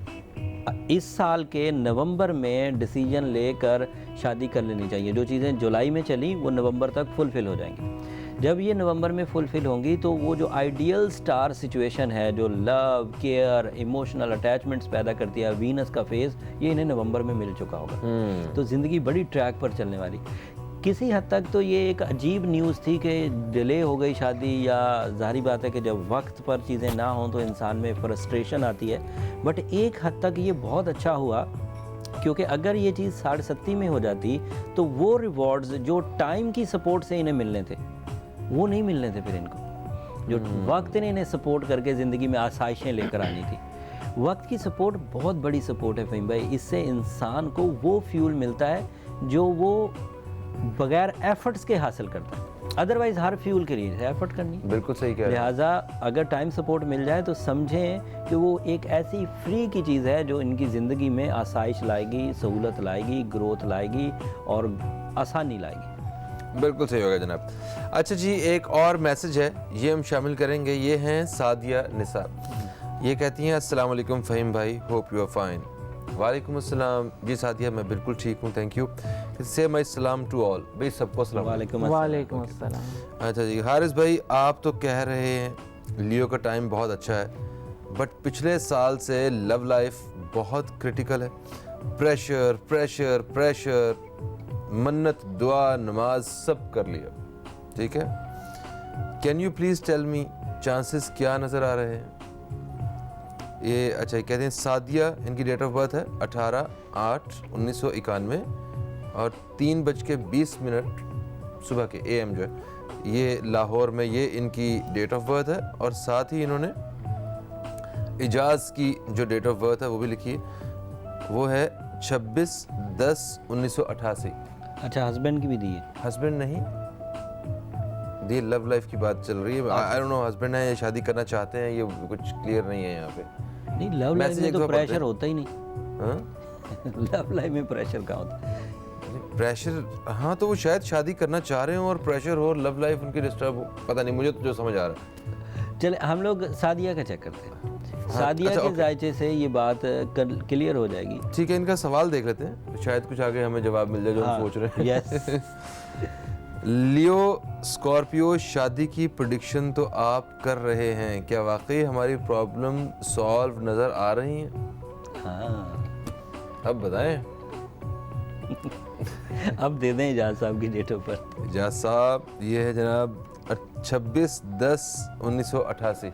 इस साल के नवंबर में डिसीजन लेकर शादी कर लेनी चाहिए। जो चीज़ें जुलाई में चली वो नवंबर तक फुलफ़िल हो जाएंगी। जब ये नवंबर में फुलफ़िल होंगी तो वो जो आइडियल स्टार सिचुएशन है, जो लव, केयर, इमोशनल अटैचमेंट्स पैदा करती है, वीनस का फेज़, ये इन्हें नवंबर में मिल चुका होगा। तो ज़िंदगी बड़ी ट्रैक पर चलने वाली। किसी हद तक तो ये एक अजीब न्यूज़ थी कि डिले हो गई शादी, या ज़ाहिर बात है कि जब वक्त पर चीज़ें ना हों तो इंसान में फ्रस्ट्रेशन आती है। बट एक हद तक ये बहुत अच्छा हुआ, क्योंकि अगर ये चीज़ 60 में हो जाती तो वो रिवॉर्ड्स जो टाइम की सपोर्ट से इन्हें मिलने थे वो नहीं मिलने थे। फिर इनको जो वक्त ने इन्हें सपोर्ट करके ज़िंदगी में आसाइशें लेकर आनी थी, वक्त की सपोर्ट बहुत बड़ी सपोर्ट है फ़हीम भाई। इससे इंसान को वो फ्यूल मिलता है जो वो बगैर एफर्ट्स के हासिल करता है। अदरवाइज़ हर फ्यूल के लिए एफर्ट करनी। बिल्कुल सही कह रहे हैं। लिहाजा अगर टाइम सपोर्ट मिल जाए तो समझें कि वो एक ऐसी फ्री की चीज़ है जो इनकी ज़िंदगी में आसाइश लाएगी, सहूलत लाएगी, ग्रोथ लाएगी और आसानी लाएगी। बिल्कुल सही होगा जनाब। अच्छा जी, एक और मैसेज है, ये हम शामिल करेंगे। ये हैं सादिया निसार। ये कहती हैं, अस्सलाम वालेकुम फ़हीम भाई, होप यू आर फाइन। वालेकुम अस्सलाम। जी सादिया, मैं बिल्कुल ठीक हूँ, थैंक यू। से माई सलाम टू ऑल। भाई सबको सलाम। वालेकुम अस्सलाम। अच्छा जी, हारिस भाई, आप तो कह रहे हैं लियो का टाइम बहुत अच्छा है, बट पिछले साल से लव लाइफ बहुत क्रिटिकल है। प्रेशर प्रेशर प्रेशर, मन्नत, दुआ, नमाज सब कर लिया, ठीक है। Can you please tell me chances क्या नज़र आ रहे हैं? ये अच्छा, ये कहते हैं सादिया, इनकी डेट ऑफ बर्थ है 18/8/1991 और 3:20 सुबह के AM जो है, ये लाहौर में ये इनकी डेट ऑफ बर्थ है। और साथ ही इन्होंने इजाज़ की जो डेट ऑफ बर्थ है वो भी लिखी है, वो है 26/10/1988। अच्छा, हस्बैंड की भी दी है? हस्बैंड नहीं दी, लव लाइफ की बात चल रही है। आई डोंट नो हस्बैंड है या शादी करना चाहते हैं, ये कुछ क्लियर नहीं है यहाँ पे। नहीं, लव लाइफ में तो प्रेशर होता ही नहीं। हाँ, लव लाइफ में प्रेशर कहाँ होता है? प्रेशर, हाँ, तो वो शायद शादी करना चाह रहे हो और प्रेशर हो, लव लाइफ उनकी डिस्टर्ब हो, पता नहीं, मुझे तो जो समझ आ रहा है। चले हम लोग सादिया का चेक करते हैं। सादिया अच्छा, के ओके। जायचे से ये बात क्लियर हो जाएगी। ठीक है, इनका सवाल देख लेते हैं, शायद कुछ आगे हमें जवाब मिल जाए जो हम सोच रहे हैं। यस। लियो स्कॉर्पियो शादी की प्रेडिक्शन तो आप कर रहे हैं, क्या वाकई हमारी प्रॉब्लम सॉल्व नज़र आ रही हैं? हाँ। अब बताएं। अब दे दें इजाज़ साहब की डेट ऑफ बर्थ। इजाज़ साहब, ये है जनाब 26/10/1988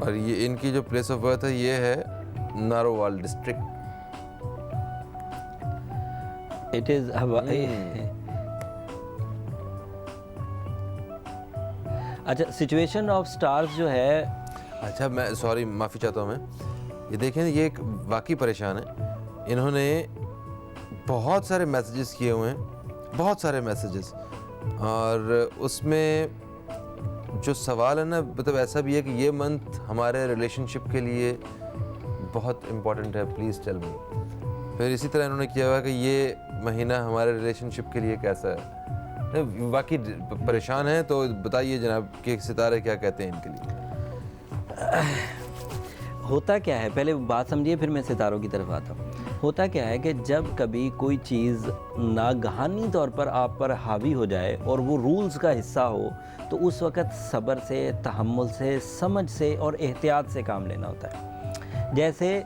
और ये इनकी जो प्लेस ऑफ बर्थ है ये है नारोवाल डिस्ट्रिक्ट। इट इज़ अच्छा, सिचुएशन ऑफ स्टार्स जो है, अच्छा मैं सॉरी माफ़ी चाहता हूँ मैं, ये देखें ये एक वाकई परेशान है, इन्होंने बहुत सारे मैसेजेस किए हुए हैं, बहुत सारे मैसेजेस, और उसमें जो सवाल है ना, मतलब ऐसा भी है कि ये मंथ हमारे रिलेशनशिप के लिए बहुत इम्पोर्टेंट है, प्लीज़ टेल मी। फिर इसी तरह इन्होंने किया हुआ कि ये महीना हमारे रिलेशनशिप के लिए कैसा है। वाकई परेशान है, तो बताइए जनाब कि सितारे क्या कहते हैं इनके लिए। होता क्या है, पहले बात समझिए फिर मैं सितारों की तरफ आता हूँ। होता क्या है कि जब कभी कोई चीज़ नागहानी तौर पर आप पर हावी हो जाए और वो रूल्स का हिस्सा हो, तो उस वक़्त सब्र से, तहम्मुल से, समझ से और एहतियात से काम लेना होता है। जैसे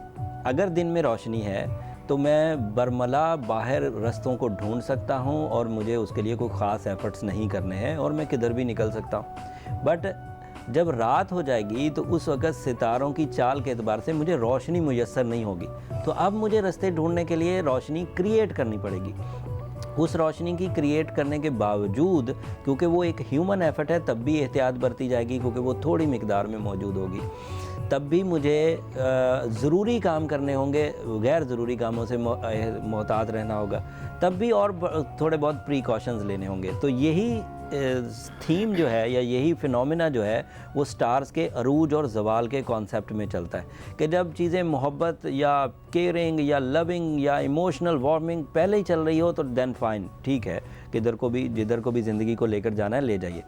अगर दिन में रोशनी है तो मैं बरमला बाहर रास्तों को ढूंढ सकता हूँ और मुझे उसके लिए कोई ख़ास एफ़र्ट्स नहीं करने हैं और मैं किधर भी निकल सकता हूँ। बट जब रात हो जाएगी तो उस वक़्त सितारों की चाल के एतबार से मुझे रोशनी मुयस्सर नहीं होगी, तो अब मुझे रास्ते ढूंढने के लिए रोशनी क्रिएट करनी पड़ेगी। उस रोशनी की क्रिएट करने के बावजूद, क्योंकि वो एक ह्यूमन एफर्ट है, तब भी एहतियात बरती जाएगी क्योंकि वो थोड़ी मिकदार में मौजूद होगी। तब भी मुझे ज़रूरी काम करने होंगे, गैर ज़रूरी कामों से मोहतात रहना होगा, तब भी और थोड़े बहुत प्रिकॉशंस लेने होंगे। तो यही थीम जो है या यही फिनोमेना जो है वो स्टार्स के अरूज और ज़वाल के कॉन्सेप्ट में चलता है कि जब चीज़ें मोहब्बत या केयरिंग या लविंग या इमोशनल वार्मिंग पहले ही चल रही हो तो देन फाइन, ठीक है, जिधर को भी ज़िंदगी को लेकर जाना है ले जाइए।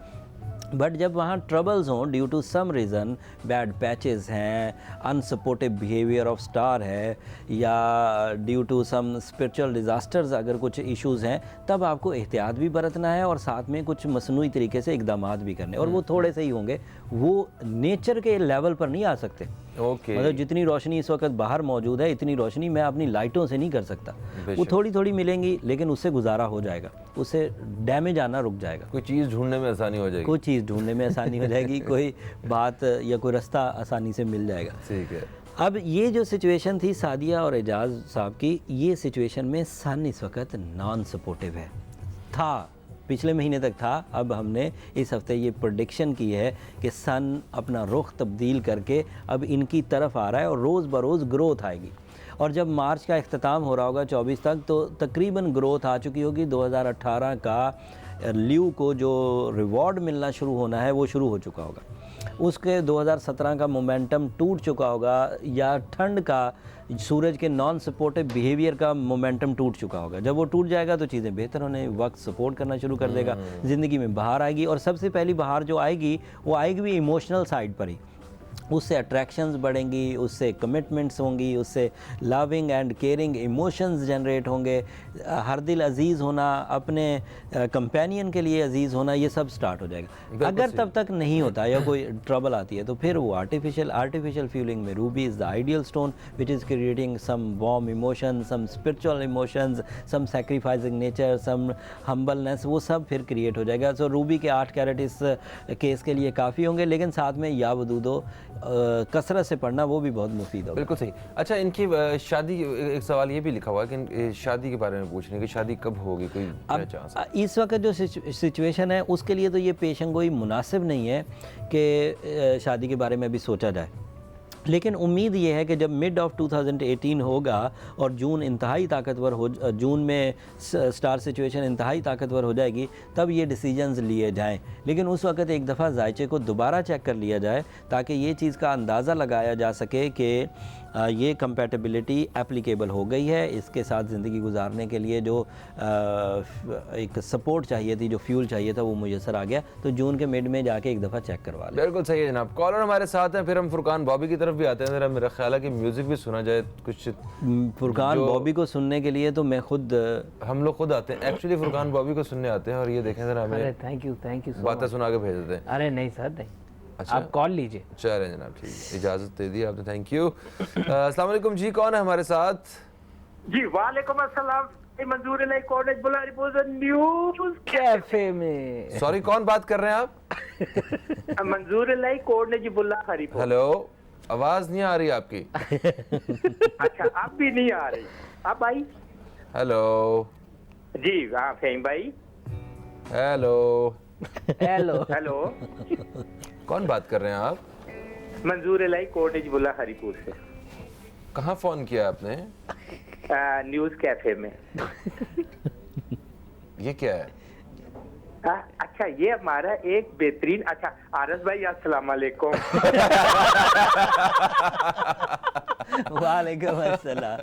बट जब वहाँ ट्रबल्स हों due to some reason, bad patches हैं, अनसपोर्टिव बिहेवियर ऑफ स्टार है, या due to some spiritual disasters अगर कुछ इश्यूज़ हैं, तब आपको एहतियात भी बरतना है और साथ में कुछ मसनूई तरीके से इक़दामात भी करने, और वो थोड़े से ही होंगे, वो नेचर के लेवल पर नहीं आ सकते। मतलब जितनी रोशनी इस वक्त बाहर मौजूद है इतनी रोशनी मैं अपनी लाइटों से नहीं कर सकता। वो थोड़ी थोड़ी मिलेंगी लेकिन उससे गुजारा हो जाएगा, उससे डैमेज आना रुक जाएगा, कोई चीज़ ढूंढने में आसानी हो जाएगी, कोई चीज़ ढूंढने में आसानी हो जाएगी, कोई बात या कोई रास्ता आसानी से मिल जाएगा। ठीक है। अब ये जो सिचुएशन थी सादिया और एजाज साहब की, ये सिचुएशन में सन इस वक्त नॉन सपोर्टिव है, था पिछले महीने तक था। अब हमने इस हफ्ते ये प्रेडिक्शन की है कि सन अपना रुख तब्दील करके अब इनकी तरफ आ रहा है और रोज़ बरोज़ ग्रोथ आएगी, और जब मार्च का इख्तिताम हो रहा होगा 24 तक तो तकरीबन ग्रोथ आ चुकी होगी। 2018 का ल्यू को जो रिवॉर्ड मिलना शुरू होना है वो शुरू हो चुका होगा, उसके 2017 का मोमेंटम टूट चुका होगा, या ठंड का, सूरज के नॉन सपोर्टिव बिहेवियर का मोमेंटम टूट चुका होगा। जब वो टूट जाएगा तो चीज़ें बेहतर होने वक्त सपोर्ट करना शुरू कर देगा, ज़िंदगी में बहार आएगी, और सबसे पहली बहार जो आएगी वो आएगी भी इमोशनल साइड पर ही। उससे अट्रैक्शंस बढ़ेंगी, उससे कमिटमेंट्स होंगी, उससे loving and caring emotions generate होंगे, हर दिल अजीज़ होना, अपने कंपेनियन के लिए अजीज़ होना, ये सब स्टार्ट हो जाएगा। अगर तब तक नहीं होता या कोई ट्रबल आती है तो फिर वो आर्टिफिशियल फ्यूलिंग में ruby is the ideal stone which is creating some warm emotions, some spiritual emotions, some sacrificing nature, some humbleness, वो सब फिर क्रिएट हो जाएगा। सो रूबी के 8 कैरेट इस केस के लिए काफ़ी होंगे, लेकिन साथ में या वदूदो कसरत से पढ़ना वो भी बहुत मुफीद होगा। बिल्कुल सही। अच्छा, इनकी शादी, एक सवाल ये भी लिखा हुआ है कि शादी के बारे में पूछ रहे हैं कि शादी कब होगी, कोई चांस? इस वक्त जो सिचुएशन है उसके लिए तो ये पेशेंगोई मुनासिब नहीं है कि शादी के बारे में भी सोचा जाए, लेकिन उम्मीद ये है कि जब मिड ऑफ 2018 होगा और जून इंतहाई ताकतवर हो, जून में स्टार सिचुएशन इंतहाई ताकतवर हो जाएगी, तब ये डिसीजंस लिए जाएं। लेकिन उस वक्त एक दफ़ा जायचे को दोबारा चेक कर लिया जाए ताकि ये चीज़ का अंदाज़ा लगाया जा सके कि ये कंपैटिबिलिटी एप्लीकेबल हो गई है, इसके साथ ज़िंदगी गुजारने के लिए जो एक सपोर्ट चाहिए थी, जो फ्यूल चाहिए था, वो मुयसर आ गया। तो जून के मिड में जाके एक दफ़ा चेक करवा लें। बिल्कुल सही है जनाब। कॉलर हमारे साथ हैं, फिर हम फुरकान बॉबी की तरफ भी आते हैं। ज़रा मेरा ख्याल है कि म्यूज़िक भी सुना जाए कुछ। फुरकान बॉबी को सुनने के लिए तो मैं खुद, हम लोग खुद आते हैं एक्चुअली, फुरकान बॉबी को सुनने आते हैं, और ये देखें ज़रा हमें थैंक यू बातें सुना के भेज देते हैं। अरे नहीं सर, नहीं। अच्छा, आप कॉल लीजिए। चलें जनाब, ठीक, इजाज़त दे दी आपने, थैंक यू। अस्सलाम वालेकुम जी, कौन है हमारे साथ? जी वालेकुम अस्सलाम, मंजूर इलाही कॉलेज बुलारी न्यूज़ कैफे में। सॉरी, कौन बात कर रहे हैं आप? मंजूर इलाही कॉलेज बुल्ला खरीफ। हेलो, आवाज़ नहीं आ रही आपकी। अच्छा, अब भी नहीं आ रही, अब आई? हेलो जी हाँ फहीम भाई। हेलो हेलो हेलो, कौन बात कर रहे हैं आप? मंजूर इलाही कॉटेज बुला हरिपुर से। कहाँ फ़ोन किया आपने? न्यूज कैफे में। ये क्या है? अच्छा, ये हमारा एक बेहतरीन, अच्छा आरस भाई अस्सलाम वालेकुम। वालेकुम अस्सलाम।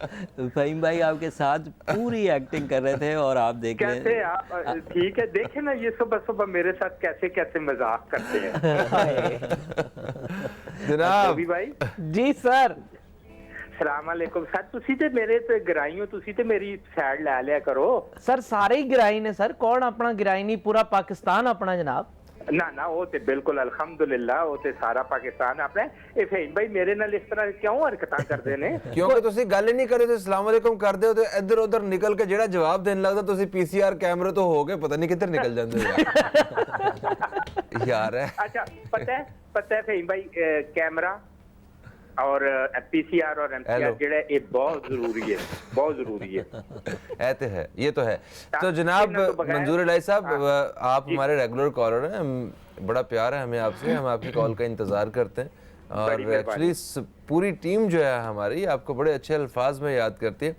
फ़हीम भाई आपके साथ पूरी एक्टिंग कर रहे थे और आप देख रहे कैसे आप? ठीक है, देखे ना ये सुबह सुबह मेरे साथ कैसे कैसे मजाक करते हैं। जनाब रवि भाई जी सर। सलाम वालेकुम सर, तुसी ते मेरे ते गिराई हो, तुसी ते मेरी साइड लै लिया करो। सर सारे ही गिराई ने सर, कौन अपना गिराई नहीं, पूरा पाकिस्तान अपना जनाब। ना ना, वो ते बिल्कुल अल्हम्दुलिल्लाह, वो ते सारा पाकिस्तान अपने। ए फहीम भाई मेरे नाल इस तरह क्यों हरकतां करदे ने? क्योंकि ਤੁਸੀਂ ਗੱਲ ਹੀ ਨਹੀਂ ਕਰਦੇ ਤੇ ਅਸਲਾਮ ਵਾਲੇਕਮ ਕਰਦੇ ਹੋ ਤੇ ਇੱਧਰ ਉੱਧਰ ਨਿਕਲ ਕੇ ਜਿਹੜਾ ਜਵਾਬ ਦੇਣ ਲੱਗਦਾ ਤੁਸੀਂ ਪੀਸੀਆਰ ਕੈਮਰੇ ਤੋਂ ਹੋ ਕੇ ਪਤਾ ਨਹੀਂ ਕਿੱਧਰ ਨਿਕਲ ਜਾਂਦੇ ਹੋ ਯਾਰ ਹੈ। अच्छा, पता है फहीम भाई, कैमरा और पीसीआर और एमसीआर हेलो। जेड़ा ये बहुत जरूरी है, बहुत जरूरी है। ऐसे है, ये तो है। तो जनाब तो बगैर- मंजूर इलाही साहब, आप जी। हमारे रेगुलर कॉलर हैं, बड़ा प्यार है हमें आपसे, हम आपकी कॉल का इंतज़ार करते हैं और बड़ी मेहरबानी। एक्चुअली पूरी टीम जो है हमारी आपको बड़े अच्छे अल्फाज में याद करती है।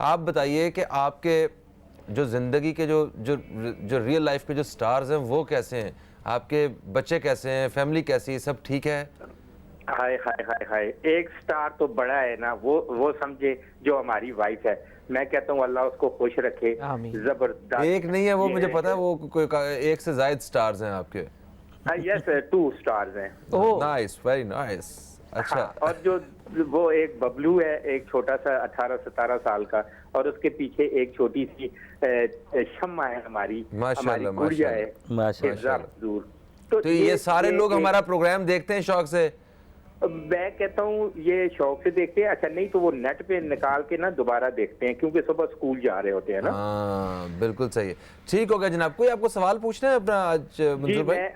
आप बताइए कि आपके जो ज़िंदगी के जो जो जो रियल लाइफ के जो स्टार्स हैं वो कैसे हैं, आपके बच्चे कैसे हैं, फैमिली कैसी है, सब ठीक है? हाय हाय हाय हाय, एक स्टार तो बड़ा है ना, वो समझे जो हमारी वाइफ है। मैं कहता हूँ अल्लाह उसको खुश रखे। आमीन। जबरदस्त। एक नहीं है वो, ये मुझे पता है वो एक से ज़ायद स्टार्स हैं आपके। यस, 2 स्टार्स हैं। Oh nice, very nice. अच्छा, हाँ, और जो वो एक बबलू है, एक छोटा सा 18-17 साल का, और उसके पीछे एक छोटी सी शम्मा है हमारी, माशाल्लाह, हमारी गुड़िया है माशाल्लाह। हिफ्ज़ा मज़दूर। तो ये सारे लोग हमारा प्रोग्राम देखते हैं शौक से? मैं कहता हूँ ये शौक से देखते हैं। अच्छा, नहीं तो वो नेट पे निकाल के ना दोबारा देखते हैं, क्योंकि सुबह स्कूल जा रहे होते हैं ना। हाँ, बिल्कुल सही है। ठीक हो गया जनाब, कोई आपको सवाल पूछना है अपना आज जी, मंजूर भाई? मैं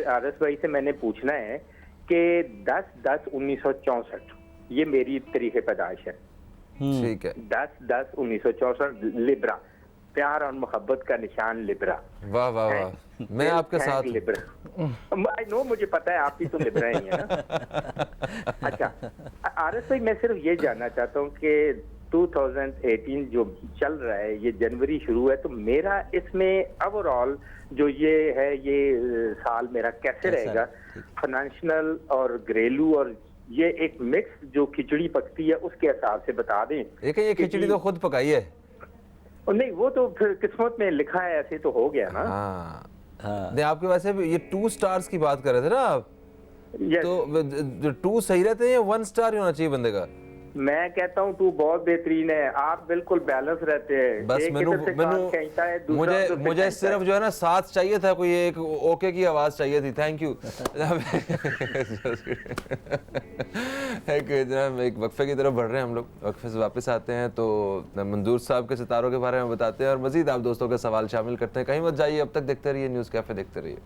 आरस भाई से मैंने पूछना है कि 10/10/1964 ये मेरी तारीख पैदाइश है। ठीक है, 10/10/1964 लिब्रा, प्यार और मोहब्बत का निशान लिब्रा। वाह वाह वाह, मैं आपके साथ हूँ। लिब्रा, आई नो, मुझे पता है आप भी तो लिब्रा ही है ना। अच्छा आरस भाई, मैं सिर्फ ये जानना चाहता हूँ कि 2018 जो चल रहा है, ये जनवरी शुरू है, तो मेरा इसमें ओवरऑल जो ये है, ये साल मेरा कैसे रहेगा, फाइनेंशियल और घरेलू, और ये एक मिक्स जो खिचड़ी पकती है उसके हिसाब से बता दें। एक ये खिचड़ी तो खुद पकाई है। और नहीं, वो तो फिर किस्मत में लिखा है, ऐसे तो हो गया ना। हाँ हाँ। नहीं, आपके वैसे भी ये 2 स्टार्स की बात कर रहे थे ना आप, Yes, तो 2 सही रहते हैं या 1 स्टार ही होना चाहिए बंदे का? मैं कहता हूँ 2 बहुत बेहतरीन है, आप बिल्कुल बैलेंस रहते हैं। बस एक इधर से कान खींचता है, दूसरा उधर से मुझे खींचता सिर्फ है। जो है ना साथ चाहिए था, कोई एक ओके की आवाज चाहिए थी। Thank you. एक वक्फे की तरफ बढ़ रहे हैं हम लोग, वक्फे से वापस आते हैं तो मंजूर साहब के सितारों के बारे में बताते हैं और मजीद आप दोस्तों के सवाल शामिल करते हैं। कहीं मत जाइए, अब तक देखते रहिए न्यूज़ कैफे, देखते रहिए।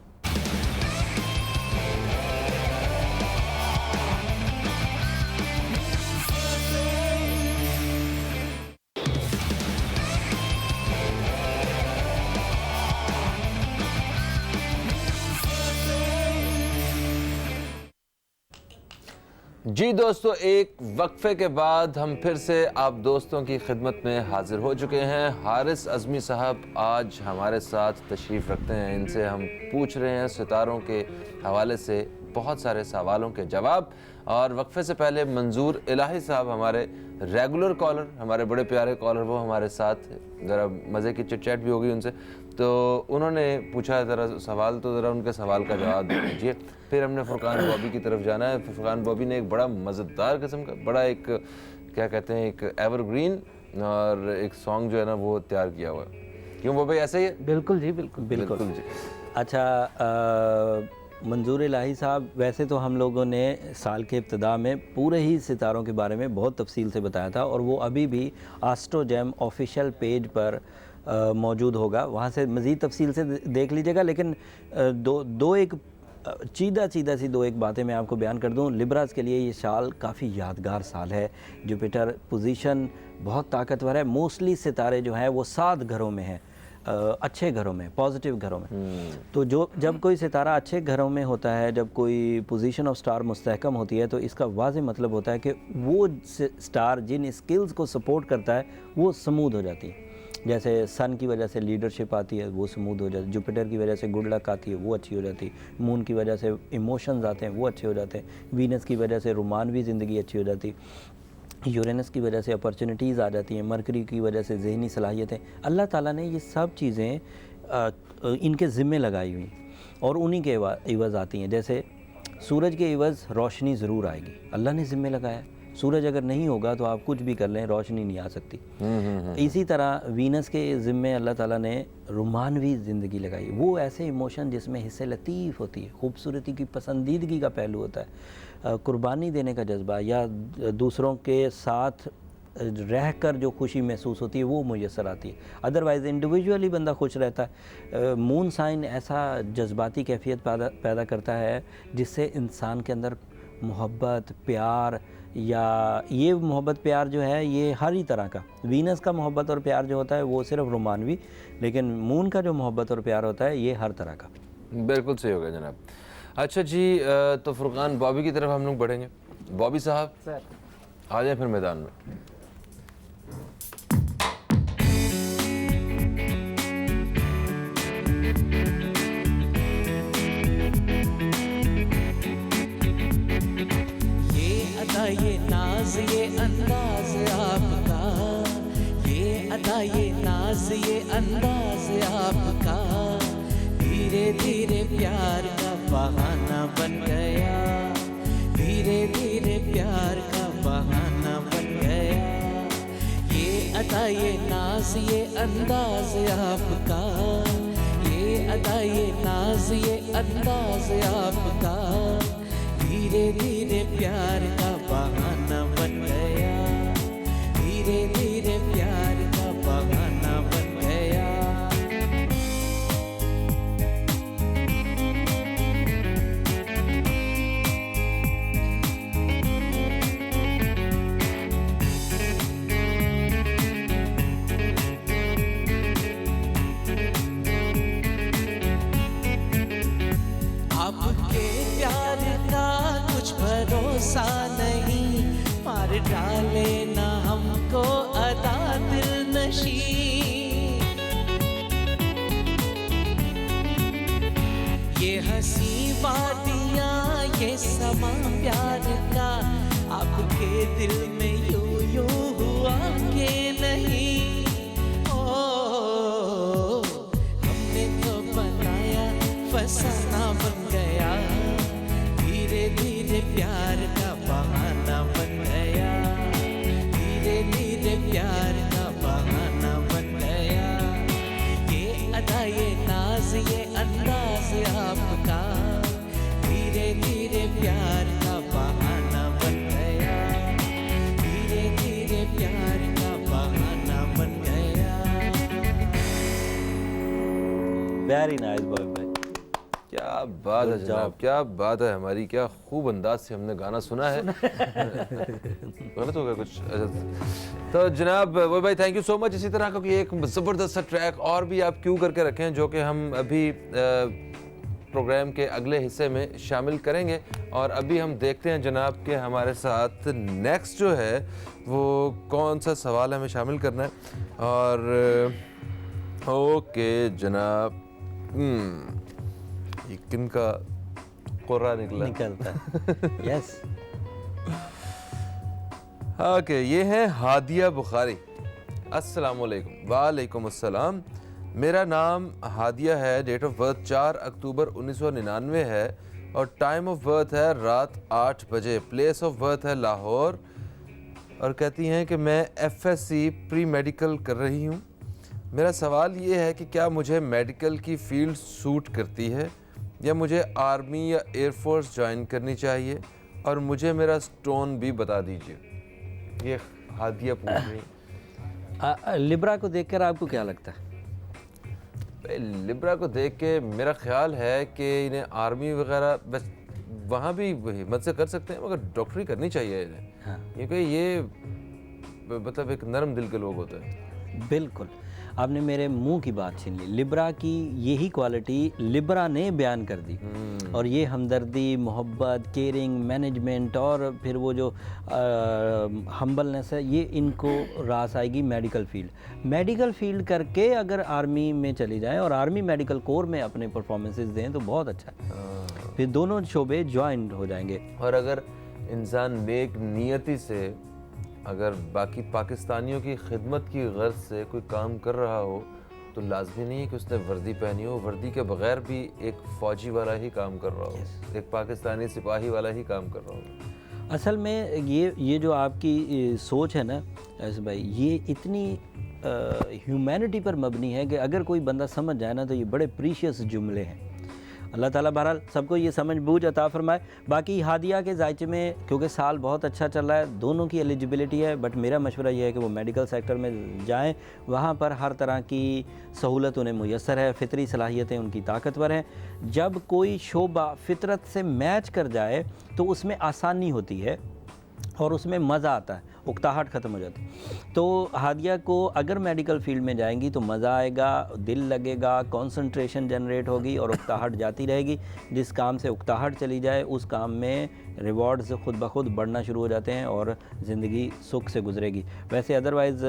जी दोस्तों, एक वक्फे के बाद हम फिर से आप दोस्तों की खिदमत में हाजिर हो चुके हैं। हारिस अज़मी साहब आज हमारे साथ तशरीफ़ रखते हैं, इनसे हम पूछ रहे हैं सितारों के हवाले से बहुत सारे सवालों के जवाब। और वक्फे से पहले मंजूर इलाही साहब, हमारे रेगुलर कॉलर, हमारे बड़े प्यारे कॉलर, वो हमारे साथ ज़रा मज़े की चिट चैट भी होगी उनसे, तो उन्होंने पूछा ज़रा सवाल, तो ज़रा उनके सवाल का जवाब दीजिए। फिर हमने फुरकान बॉबी की तरफ जाना है। फुरकान बॉबी ने एक बड़ा मज़ेदार किस्म का, बड़ा एक क्या कहते हैं, एक एवरग्रीन और एक सॉन्ग जो है ना वो तैयार किया हुआ है। क्यों बॉबी, ऐसा ही है? बिल्कुल जी, बिल्कुल बिल्कुल जी। अच्छा मंजूर इलाही साहब, वैसे तो हम लोगों ने साल के इब्तिदा में पूरे ही सितारों के बारे में बहुत तफसील से बताया था और वो अभी भी आस्ट्रो जैम ऑफिशियल पेज पर मौजूद होगा, वहाँ से मज़ीद तफसील से देख लीजिएगा। लेकिन दो एक चीदा सी दो एक बातें मैं आपको बयान कर दूं। लिब्रास के लिए ये साल काफ़ी यादगार साल है। जुपिटर पोजीशन बहुत ताकतवर है। मोस्टली सितारे जो हैं वो 7 घरों में हैं। अच्छे घरों में, पॉजिटिव घरों में। तो जब कोई सितारा अच्छे घरों में होता है, जब कोई पोजीशन ऑफ स्टार मुस्तहकम होती है, तो इसका वाज़ेह मतलब होता है कि वो स्टार जिन स्किल्स को सपोर्ट करता है वो स्मूथ हो जाती है। जैसे सन की वजह से लीडरशिप आती है, वो स्मूथ हो जाती है। जुपिटर की वजह से गुड लक आती है, वो अच्छी हो जाती है। मून की वजह से इमोशंस आते हैं, वो अच्छे हो जाते हैं। वीनस की वजह से रोमानवी ज़िंदगी अच्छी हो जाती है। यूरेनस की वजह से अपॉर्चुनिटीज़ आ जाती हैं। मरकरी की वजह से जहनी सलाहियतें। अल्लाह ताला ने ये सब चीज़ें इनके ज़िम्मे लगाई हुई और उन्हीं के इवज़ आती हैं। जैसे सूरज के इवज़ रोशनी ज़रूर आएगी, अल्लाह ने ज़िम्मे लगाया। सूरज अगर नहीं होगा तो आप कुछ भी कर लें, रोशनी नहीं आ सकती। इसी तरह वीनस के ज़िम्मे अल्लाह ताला ने रोमानवी ज़िंदगी लगाई। वो ऐसे इमोशन जिसमें हिस्से लतीफ़ होती है, खूबसूरती की पसंदीदगी का पहलू होता है, कुर्बानी देने का जज्बा, या दूसरों के साथ रह कर जो खुशी महसूस होती है वो मुयसर आती है। अदरवाइज़ इंडिविजुअली बंदा खुश रहता है। मून साइन ऐसा जज्बाती कैफियत पैदा करता है जिससे इंसान के अंदर मोहब्बत, प्यार, या ये मोहब्बत प्यार जो है ये हर ही तरह का। वीनस का मोहब्बत और प्यार जो होता है वो सिर्फ रोमानवी, लेकिन मून का जो मोहब्बत और प्यार होता है ये हर तरह का। बिल्कुल सही हो गया जनाब। अच्छा जी, तो फुरकान बॉबी की तरफ हम लोग बढ़ेंगे। बॉबी साहब सर आ जाए फिर मैदान में। ये नाज ये अंदाज आपका, ये अदा ये नाज ये अंदाज आपका, धीरे धीरे प्यार का बहाना बन गया, धीरे धीरे प्यार का बहाना बन गया। ये अदा ये नाज ये अंदाज आपका, ये अदा ये नाज ये अंदाज आपका, धीरे धीरे प्यार का बहाना बन गया, धीरे धीरे प्यार का बहाना बन गया। आपके प्यार का कुछ भरोसा नहीं, मार डाले ना हमको अदा दिल नशी। ये हंसी वादियाँ ये समा प्यार का, आपके दिल में यूं यूं हुआ के नहीं। ओ हमने तो बनाया फसाना बन गया, धीरे धीरे प्यार का बहाना बन गया, धीरे धीरे प्यार का बहाना बन गया। ये अदा ये नाज ये अंदाज आपका, धीरे धीरे प्यार का बहाना बन गया, धीरे धीरे प्यार का बहाना बन गया। वेरी नाइस बॉय भाई, क्या बात है जनाब, क्या बात है हमारी, क्या खूब अंदाज से हमने गाना सुना है। गलत हो गया कुछ? अच्छा तो जनाब वो भाई थैंक यू सो मच। इसी तरह का कोई एक ज़बरदस्त सा ट्रैक और भी आप क्यों करके रखें जो कि हम अभी प्रोग्राम के अगले हिस्से में शामिल करेंगे। और अभी हम देखते हैं जनाब के हमारे साथ नेक्स्ट जो है वो कौन सा सवाल हमें शामिल करना है। और ओके जनाब, ये किन का कुर्रा निकलता है। यस ओके, ये है हादिया बुखारी। अस्सलाम वालेकुम। वालेकुम अस्सलाम। मेरा नाम हादिया है, डेट ऑफ बर्थ 4 अक्टूबर 1999 है और टाइम ऑफ बर्थ है रात 8 बजे। प्लेस ऑफ बर्थ है लाहौर। और कहती हैं कि मैं FSC प्री मेडिकल कर रही हूँ। मेरा सवाल ये है कि क्या मुझे मेडिकल की फील्ड सूट करती है या मुझे आर्मी या एयरफोर्स ज्वाइन करनी चाहिए, और मुझे मेरा स्टोन भी बता दीजिए। ये हादिया पूछ रही है। लिब्रा को देखकर आपको क्या लगता है? लिब्रा को देख के मेरा ख्याल है कि इन्हें आर्मी वगैरह बस वहाँ भी हिम्मत से कर सकते हैं, मगर डॉक्टरी करनी चाहिए इन्हें। हाँ। क्योंकि ये मतलब एक नरम दिल के लोग होते हैं। बिल्कुल, आपने मेरे मुंह की बात छीन ली। लिब्रा की यही क्वालिटी लिब्रा ने बयान कर दी, और ये हमदर्दी, मोहब्बत, केयरिंग, मैनेजमेंट और फिर वो जो हम्बलनेस है, ये इनको रास आएगी मेडिकल फील्ड करके अगर आर्मी में चली जाएं और आर्मी मेडिकल कोर में अपने परफॉर्मेंसेस दें तो बहुत अच्छा है। फिर दोनों शोबे ज्वाइंट हो जाएंगे। और अगर इंसान नेक नियति से अगर बाकी पाकिस्तानियों की खिदमत की गर्ज से कोई काम कर रहा हो तो लाजमी नहीं है कि उसने वर्दी पहनी हो, वर्दी के बगैर भी एक फ़ौजी वाला ही काम कर रहा हो, एक पाकिस्तानी सिपाही वाला ही काम कर रहा हो। असल में ये जो आपकी सोच है ना ऐसे भाई, ये इतनी ह्यूमैनिटी पर मबनी है कि अगर कोई बंदा समझ जाए ना तो ये बड़े प्रीशियस जुमले हैं। अल्लाह ताला बहरहाल सबको ये समझ बूझ अता फरमाए। बाकी हादिया के जायचे में क्योंकि साल बहुत अच्छा चल रहा है, दोनों की एलिजिबिलिटी है, बट मेरा मशवरा ये है कि वो मेडिकल सेक्टर में जाएं, वहाँ पर हर तरह की सहूलत उन्हें मुयस्सर है, फितरी सलाहियतें उनकी ताकतवर हैं। जब कोई शोबा फितरत से मैच कर जाए तो उसमें आसानी होती है और उसमें मज़ा आता है, उकताहट ख़त्म हो जाती है। तो हादिया को अगर मेडिकल फील्ड में जाएंगी तो मज़ा आएगा, दिल लगेगा, कंसंट्रेशन जनरेट होगी और उकताहट जाती रहेगी। जिस काम से उकताहट चली जाए उस काम में रिवॉर्ड्स खुद ब खुद बढ़ना शुरू हो जाते हैं और ज़िंदगी सुख से गुजरेगी। वैसे otherwise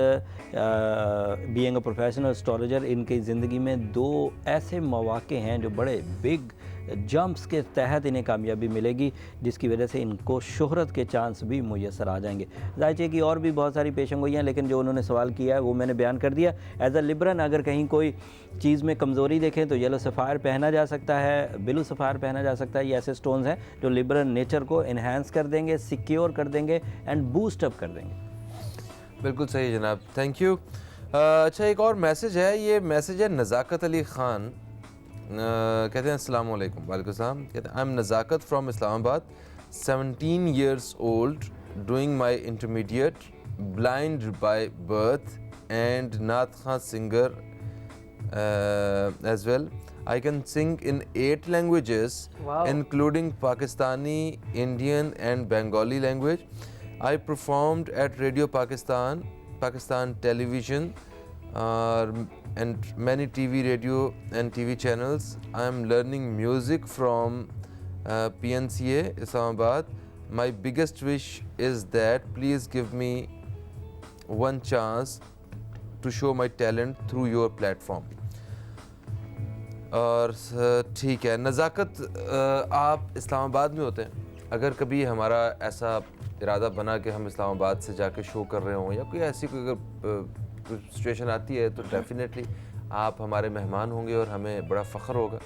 being a professional astrologer, इनकी ज़िंदगी में दो ऐसे मौक़े हैं जो बड़े बिग जंप्स के तहत इन्हें कामयाबी मिलेगी, जिसकी वजह से इनको शोहरत के चांस भी मुयस्सर आ जाएंगे। जाहिर है कि और भी बहुत सारी पेशेंगोइयाँ, लेकिन जो उन्होंने सवाल किया है वो मैंने बयान कर दिया। एज अ लिब्रन अगर कहीं कोई चीज़ में कमज़ोरी देखें तो येलो सफ़ायर पहना जा सकता है, ब्लू सफ़ायर पहना जा सकता है। ये ऐसे स्टोन्स हैं जो लिब्रन नेचर को इन्हांस कर देंगे, सिक्योर कर देंगे एंड बूस्ट अप कर देंगे। बिल्कुल सही जनाब, थैंक यू। अच्छा, एक और मैसेज है, ये मैसेज है नज़ाकत अली ख़ान। कहते हैं अस्सलाम वालेकुम। वालेकुम सलाम। कहते हैं I am Nazakat from Islamabad, 17 years old, doing my intermediate, blind by birth and Naat Khan singer as well. I can sing in 8 languages, Wow. including Pakistani, Indian and Bengali language. I performed at Radio Pakistan, Pakistan Television, and many TV, radio and TV channels. I am learning music from PNCA Islamabad. My biggest wish is that please give me one chance to show my talent through your platform. और ठीक है नज़ाकत, आप इस्लामाबाद में होते हैं, अगर कभी हमारा ऐसा इरादा बना कि हम इस्लामाबाद से जाके शो कर रहे हों या कोई ऐसी कोई अगर सिचुएशन आती है तो डेफिनेटली आप हमारे मेहमान होंगे और हमें बड़ा फ़ख्र होगा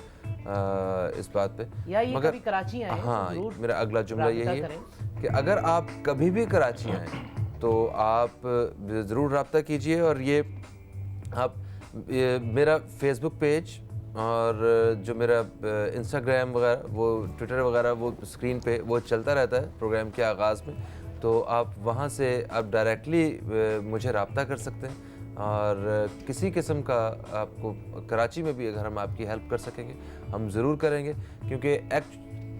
इस बात पे। या ये कभी कराची आए तो हाँ, जरूर मेरा अगला जुमला राब्ता यही है करें। कि अगर आप कभी भी कराची आएँ तो आप ज़रूर रब्ता कीजिए। और ये मेरा फेसबुक पेज और जो मेरा इंस्टाग्राम वगैरह, वो ट्विटर वगैरह, वो स्क्रीन पे वो चलता रहता है प्रोग्राम के आगाज़ में, तो आप वहाँ से आप डायरेक्टली मुझे रब्ता कर सकते हैं। और किसी किस्म का आपको कराची में भी अगर हम आपकी हेल्प कर सकेंगे हम ज़रूर करेंगे, क्योंकि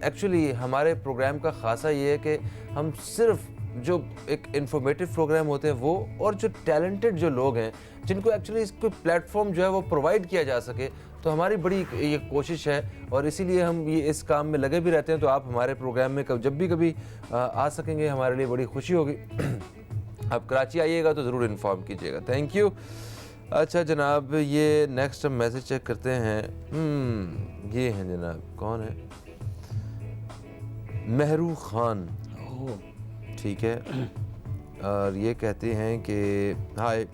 एक्चुअली हमारे प्रोग्राम का ख़ासा ये है कि हम सिर्फ जो एक इंफॉर्मेटिव प्रोग्राम होते हैं वो, और जो टैलेंटेड जो लोग हैं जिनको एक्चुअली इसको प्लेटफॉर्म जो है वो प्रोवाइड किया जा सके, तो हमारी बड़ी ये कोशिश है और इसीलिए हम ये इस काम में लगे भी रहते हैं। तो आप हमारे प्रोग्राम में जब भी कभी आ सकेंगे हमारे लिए बड़ी खुशी होगी। आप कराची आइएगा तो ज़रूर इन्फॉर्म कीजिएगा। Thank you. अच्छा जनाब, ये नेक्स्ट हम मैसेज चेक करते हैं। ये हैं जनाब, कौन है? महरू खान, ठीक है। और ये कहते हैं कि हाय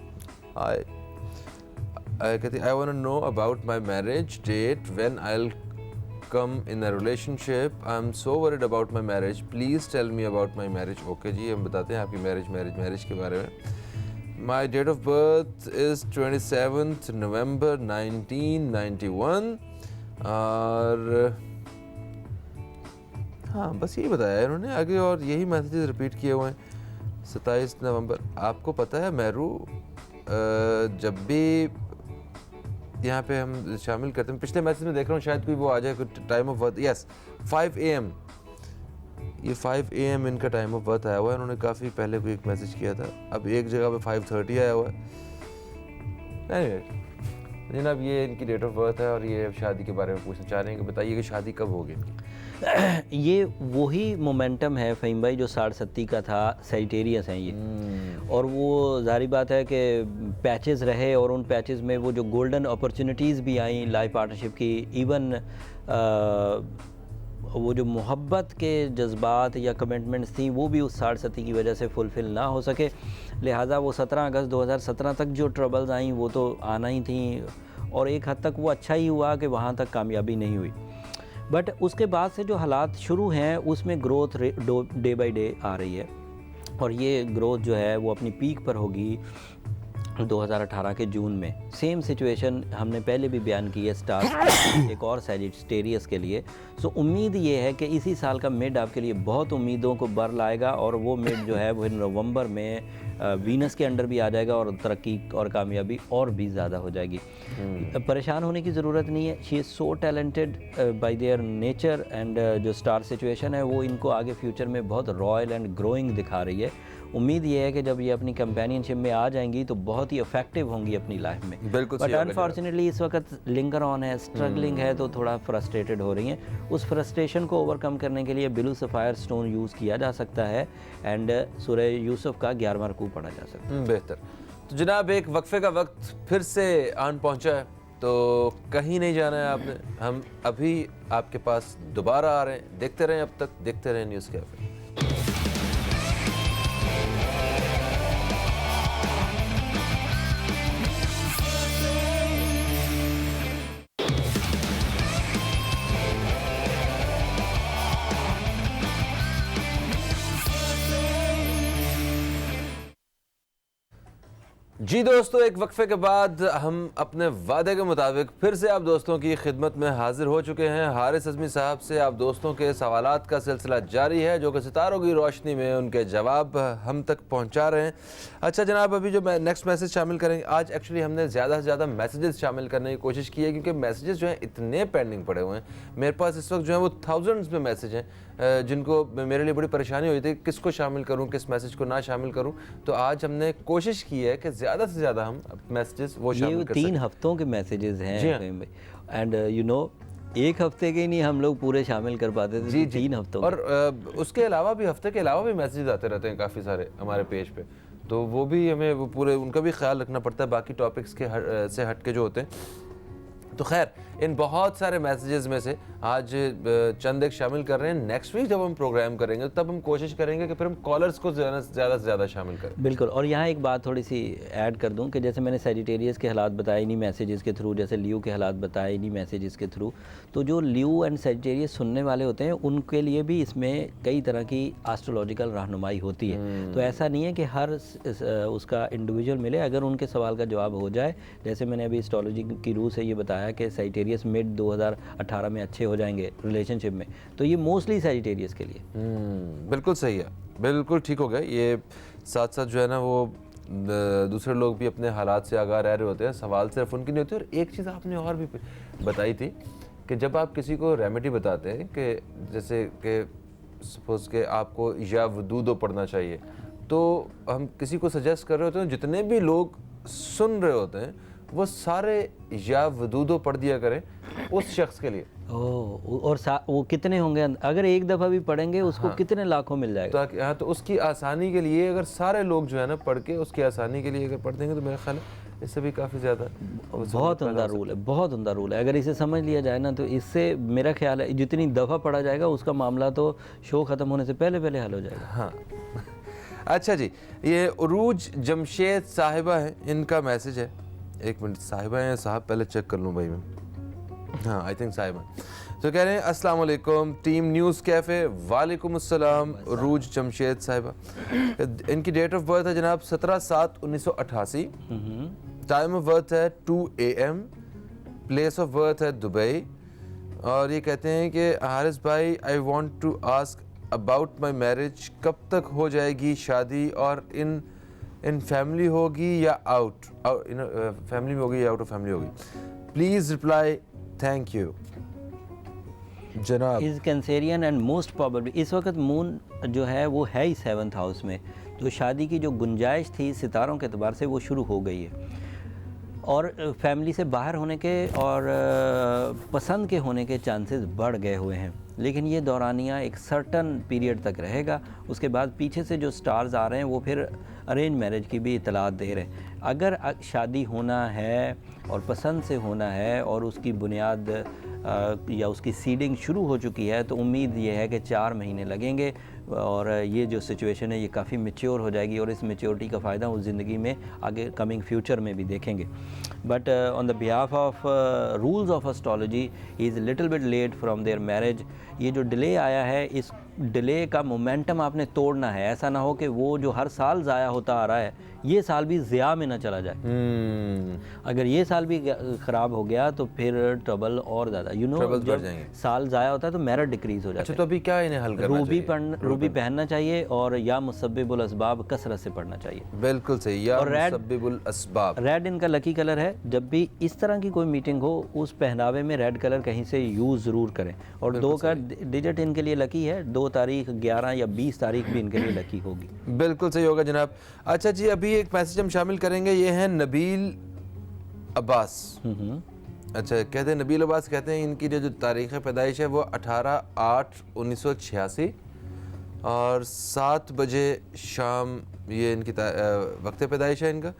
हाय, कहते I want to know about my marriage date, when I will come in a relationship, I am so worried about my marriage, please tell me about my marriage. Okay जी, हम बताते हैं आपकी मैरिज के बारे में। My date of birth is 27 November 1991। और हाँ, बस यही बताया है इन्होंने आगे, और यही मैसेजेस रिपीट किए हुए हैं। 27 नवंबर। आपको पता है महरू, जब भी यहाँ पे हम शामिल करते हैं, पिछले मैसेज में देख रहा हूँ शायद कोई वो आ जाए, कोई time of birth, yes 5 AM, ये 5 AM इनका टाइम ऑफ बर्थ आया हुआ है। इन्होंने काफ़ी पहले कोई एक मैसेज किया था, अब एक जगह पे 5:30 आया हुआ है। जनाब ये इनकी डेट ऑफ बर्थ है और ये शादी के बारे में पूछना चाह रहे हैं कि बताइए कि शादी कब होगी। ये वही मोमेंटम है फ़हीम भाई जो 60-70 का था, सेजिटेरियस हैं ये। और वो जाहिर बात है कि पैचेस रहे और उन पैचेस में वो जो गोल्डन अपॉर्चुनिटीज़ भी आई लाइफ पार्टनरशिप की, इवन वो जो मोहब्बत के जज्बात या कमिटमेंट्स थी वो भी उस 60-70 की वजह से फुलफ़िल ना हो सके, लिहाजा वो 17 अगस्त 2017 तक जो ट्रबल्स आई वो तो आना ही थी और एक हद तक वो अच्छा ही हुआ कि वहाँ तक कामयाबी नहीं हुई। बट उसके बाद से जो हालात शुरू हैं उसमें ग्रोथ डे बाय डे आ रही है और ये ग्रोथ जो है वो अपनी पीक पर होगी 2018 के जून में। सेम सिचुएशन हमने पहले भी बयान की है स्टार एक और सैजिटेरियस के लिए। सो उम्मीद ये है कि इसी साल का मिड आपके लिए बहुत उम्मीदों को बर लाएगा और वो मिड जो है वो नवंबर में वीनस के अंडर भी आ जाएगा और तरक्की और कामयाबी और भी ज़्यादा हो जाएगी। परेशान होने की ज़रूरत नहीं है। She is so talented bye their nature and जो स्टार सिचुएशन है वो इनको आगे फ्यूचर में बहुत रॉयल एंड ग्रोइंग दिखा रही है। उम्मीद ये है कि जब ये अपनी कंपेनियनशिप में आ जाएंगी तो बहुत ही इफेक्टिव होंगी अपनी लाइफ में। बिल्कुल। बट अनफॉर्चुनेटली इस वक्त लिंगर ऑन है, स्ट्रगलिंग है, तो थोड़ा फ्रस्ट्रेटेड हो रही हैं। उस फ्रस्ट्रेशन को ओवरकम करने के लिए ब्लू सफ़ायर स्टोन यूज़ किया जा सकता है एंड सूरह यूसुफ का 11वां रुकू पढ़ा जा सकता है। बेहतर। तो जनाब एक वक्फे का वक्त फिर से आन पहुंचा है, तो कहीं नहीं जाना है आपने, हम अभी आपके पास दोबारा आ रहे हैं। देखते रहें, अब तक देखते रहें न्यूज़ कैफे। जी दोस्तों, एक वक्फे के बाद हम अपने वादे के मुताबिक फिर से आप दोस्तों की खिदमत में हाजिर हो चुके हैं। हारिस अज़मी साहब से आप दोस्तों के सवालात का सिलसिला जारी है जो कि सितारों की रोशनी में उनके जवाब हम तक पहुंचा रहे हैं। अच्छा जनाब, अभी जो नेक्स्ट मैसेज शामिल करेंगे, आज एक्चुअली हमने ज़्यादा से ज़्यादा मैसेजेस शामिल करने की कोशिश की है क्योंकि मैसेजेस जो हैं इतने पेंडिंग पड़े हुए हैं। मेरे पास इस वक्त जो है वो थाउजेंड्स में मैसेज हैं जिनको मेरे लिए बड़ी परेशानी हुई थी किसको शामिल करूं, किस मैसेज को ना शामिल करूं। तो आज हमने कोशिश की है कि ज़्यादा से ज़्यादा हम मैसेजेस वो शामिल कर सकें। 3 हफ्तों के मैसेजेस हैं एंड यू नो एक हफ्ते के नहीं हम लोग पूरे शामिल कर पाते थे। जी 3 हफ्तों और उसके अलावा भी हफ्ते के अलावा भी मैसेजेस आते रहते हैं काफ़ी सारे हमारे पेज पे, तो वो भी हमें वो पूरे उनका भी ख्याल रखना पड़ता है बाकी टॉपिक्स के से हट के जो होते हैं। तो खैर इन बहुत सारे मैसेजेस में से आज चंद एक शामिल कर रहे हैं। नेक्स्ट वीक जब हम प्रोग्राम करेंगे तब हम कोशिश करेंगे कि फिर हम कॉलर्स को ज़्यादा से ज़्यादा शामिल करें। बिल्कुल। और यहाँ एक बात थोड़ी सी ऐड कर दूं कि जैसे मैंने सैजिटेरियस के हालात बताए इन्हीं मैसेजेस के थ्रू, जैसे लियो के हालात बताए इन्हीं मैसेजेस के थ्रू, तो जो लियो एंड सैजिटेरियस सुनने वाले होते हैं उनके लिए भी इसमें कई तरह की एस्ट्रोलॉजिकल रहनुमाई होती है। तो ऐसा नहीं है कि हर उसका इंडिविजुअल मिले। अगर उनके सवाल का जवाब हो जाए, जैसे मैंने अभी एस्ट्रोलॉजी की रूह से ये बताया कि सैजिटेरियस मिड 2018 में अच्छे हो जाएंगे रिलेशनशिप में, तो ये मोस्टली सैजिटेरियस के लिए। बिल्कुल सही है, बिल्कुल ठीक हो गया। ये साथ साथ जो है ना वो दूसरे लोग भी अपने हालात से आगाह रह रहे होते हैं, सवाल सिर्फ उनकी नहीं होती। और एक चीज़ आपने और भी बताई थी कि जब आप किसी को रेमेडी बताते हैं कि जैसे कि सपोज के आपको या वदूदो पढ़ना चाहिए, तो हम किसी को सजेस्ट कर रहे होते हैं, जितने भी लोग सुन रहे होते हैं वो सारे या वदूदो पढ़ दिया करें उस शख्स के लिए। और वो कितने होंगे अगर एक दफ़ा भी पढ़ेंगे उसको कितने लाखों मिल जाएगा। तो हाँ, तो उसकी आसानी के लिए अगर सारे लोग जो है ना पढ़ के उसकी आसानी के लिए अगर पढ़ देंगे तो मेरा ख्याल है इससे भी काफ़ी ज़्यादा बहुत उम्दा रूल है, बहुत उम्दा रूल है। अगर इसे समझ लिया जाए ना तो इससे मेरा ख्याल है जितनी दफ़ा पढ़ा जाएगा उसका मामला तो शो ख़त्म होने से पहले पहले हल हो जाएगा। हाँ अच्छा जी, ये उरूज जमशेद साहिबा है, इनका मैसेज है। एक मिनट, साहिबा है साहब पहले चेक कर लूँ भाई मैं। हाँ आई थिंक साहिबा। तो कह रहे हैं अस्सलाम वालेकुम टीम न्यूज़ कैफ़े। वालेकुम अस्सलाम रूज जमशेद साहिबा। इनकी डेट ऑफ बर्थ है जनाब 17/7/1988। टाइम ऑफ बर्थ है 2 AM। प्लेस ऑफ बर्थ है दुबई। और ये कहते हैं कि हारिस भाई I want to ask about my marriage, कब तक हो जाएगी शादी और इन फैमिली होगी या आउट, इन फैमिली में होगी या आउट ऑफ फैमिली होगी, प्लीज़ रिप्लाई, थैंक यू। जनाब is Cancerian and most probably इस वक्त मून जो है वो है ही 7th हाउस में, तो शादी की जो गुंजाइश थी सितारों के अतबार से वो शुरू हो गई है। और फैमिली से बाहर होने के और पसंद के होने के चांसेस बढ़ गए हुए हैं, लेकिन ये दौरानिया एक सर्टन पीरियड तक रहेगा। उसके बाद पीछे से जो स्टार्स आ रहे हैं वो फिर अरेंज मैरिज की भी इतलात दे रहे हैं। अगर शादी होना है और पसंद से होना है और उसकी बुनियाद या उसकी सीडिंग शुरू हो चुकी है, तो उम्मीद ये है कि 4 महीने लगेंगे और ये जो सिचुएशन है ये काफ़ी मैच्योर हो जाएगी और इस मैच्योरिटी का फ़ायदा उस ज़िंदगी में आगे कमिंग फ्यूचर में भी देखेंगे। But on the behalf of rules of astrology is little bit late from their marriage. ये जो डिले आया है, इस डिले का मोमेंटम आपने तोड़ना है। ऐसा ना हो कि वो जो हर साल ज़ाया होता आ रहा है ये साल भी ज़िया में ना चला जाए। अगर ये साल भी ख़राब हो गया तो फिर ट्रबल और ज़्यादा, यू नो, जब साल ज़ाया होता है तो मेरिट डिक्रीज़ हो जाता है। अच्छा, तो अभी क्या इन्हें हल करना चाहिए? रूबी पहनना चाहिए और या मुसब्बिबुल असबाब कसरत से पढ़ना चाहिए। बिल्कुल सही, या मुसब्बिबुल असबाब। रेड इनका लकी कलर है। जब भी इस तरह की कोई मीटिंग हो उस पहनावे में रेड कलर कहीं से यूज़ ज़रूर करें। और 2 का डिजिट इनके लिए लकी है, 2 तारीख, 11 या 20 तारीख भी इनके लिए लकी होगी। बिल्कुल सही होगा जनाब। अच्छा जी, अभी एक मैसेज हम शामिल करेंगे, ये हैं नबील अब्बास। अच्छा, कहते हैं नबील अब्बास, कहते हैं इनकी जो तारीख़ पैदाइश है वो 18/8/1986 और 7 बजे शाम ये इनकी वक्त पैदाइश है इनका।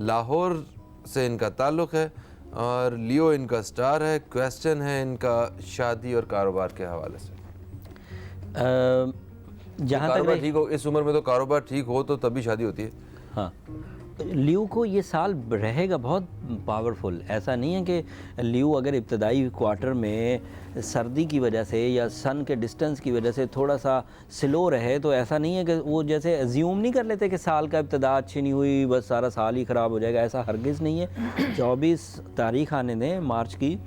लाहौर से इनका ताल्लुक़ है और लियो इनका स्टार है। क्वेश्चन है इनका शादी और कारोबार के हवाले से। जहाँ तक ठीक हो, इस उम्र में तो कारोबार ठीक हो तो तभी शादी होती है। हाँ, लियो को ये साल रहेगा बहुत पावरफुल। ऐसा नहीं है कि लियो अगर इब्तदाई क्वार्टर में सर्दी की वजह से या सन के डिस्टेंस की वजह से थोड़ा सा स्लो रहे, तो ऐसा नहीं है कि वो जैसे अज्यूम नहीं कर लेते कि साल का इब्तदा अच्छी नहीं हुई बस सारा साल ही ख़राब हो जाएगा। ऐसा हरगिज़ नहीं है। 24 तारीख आने दें मार्च की,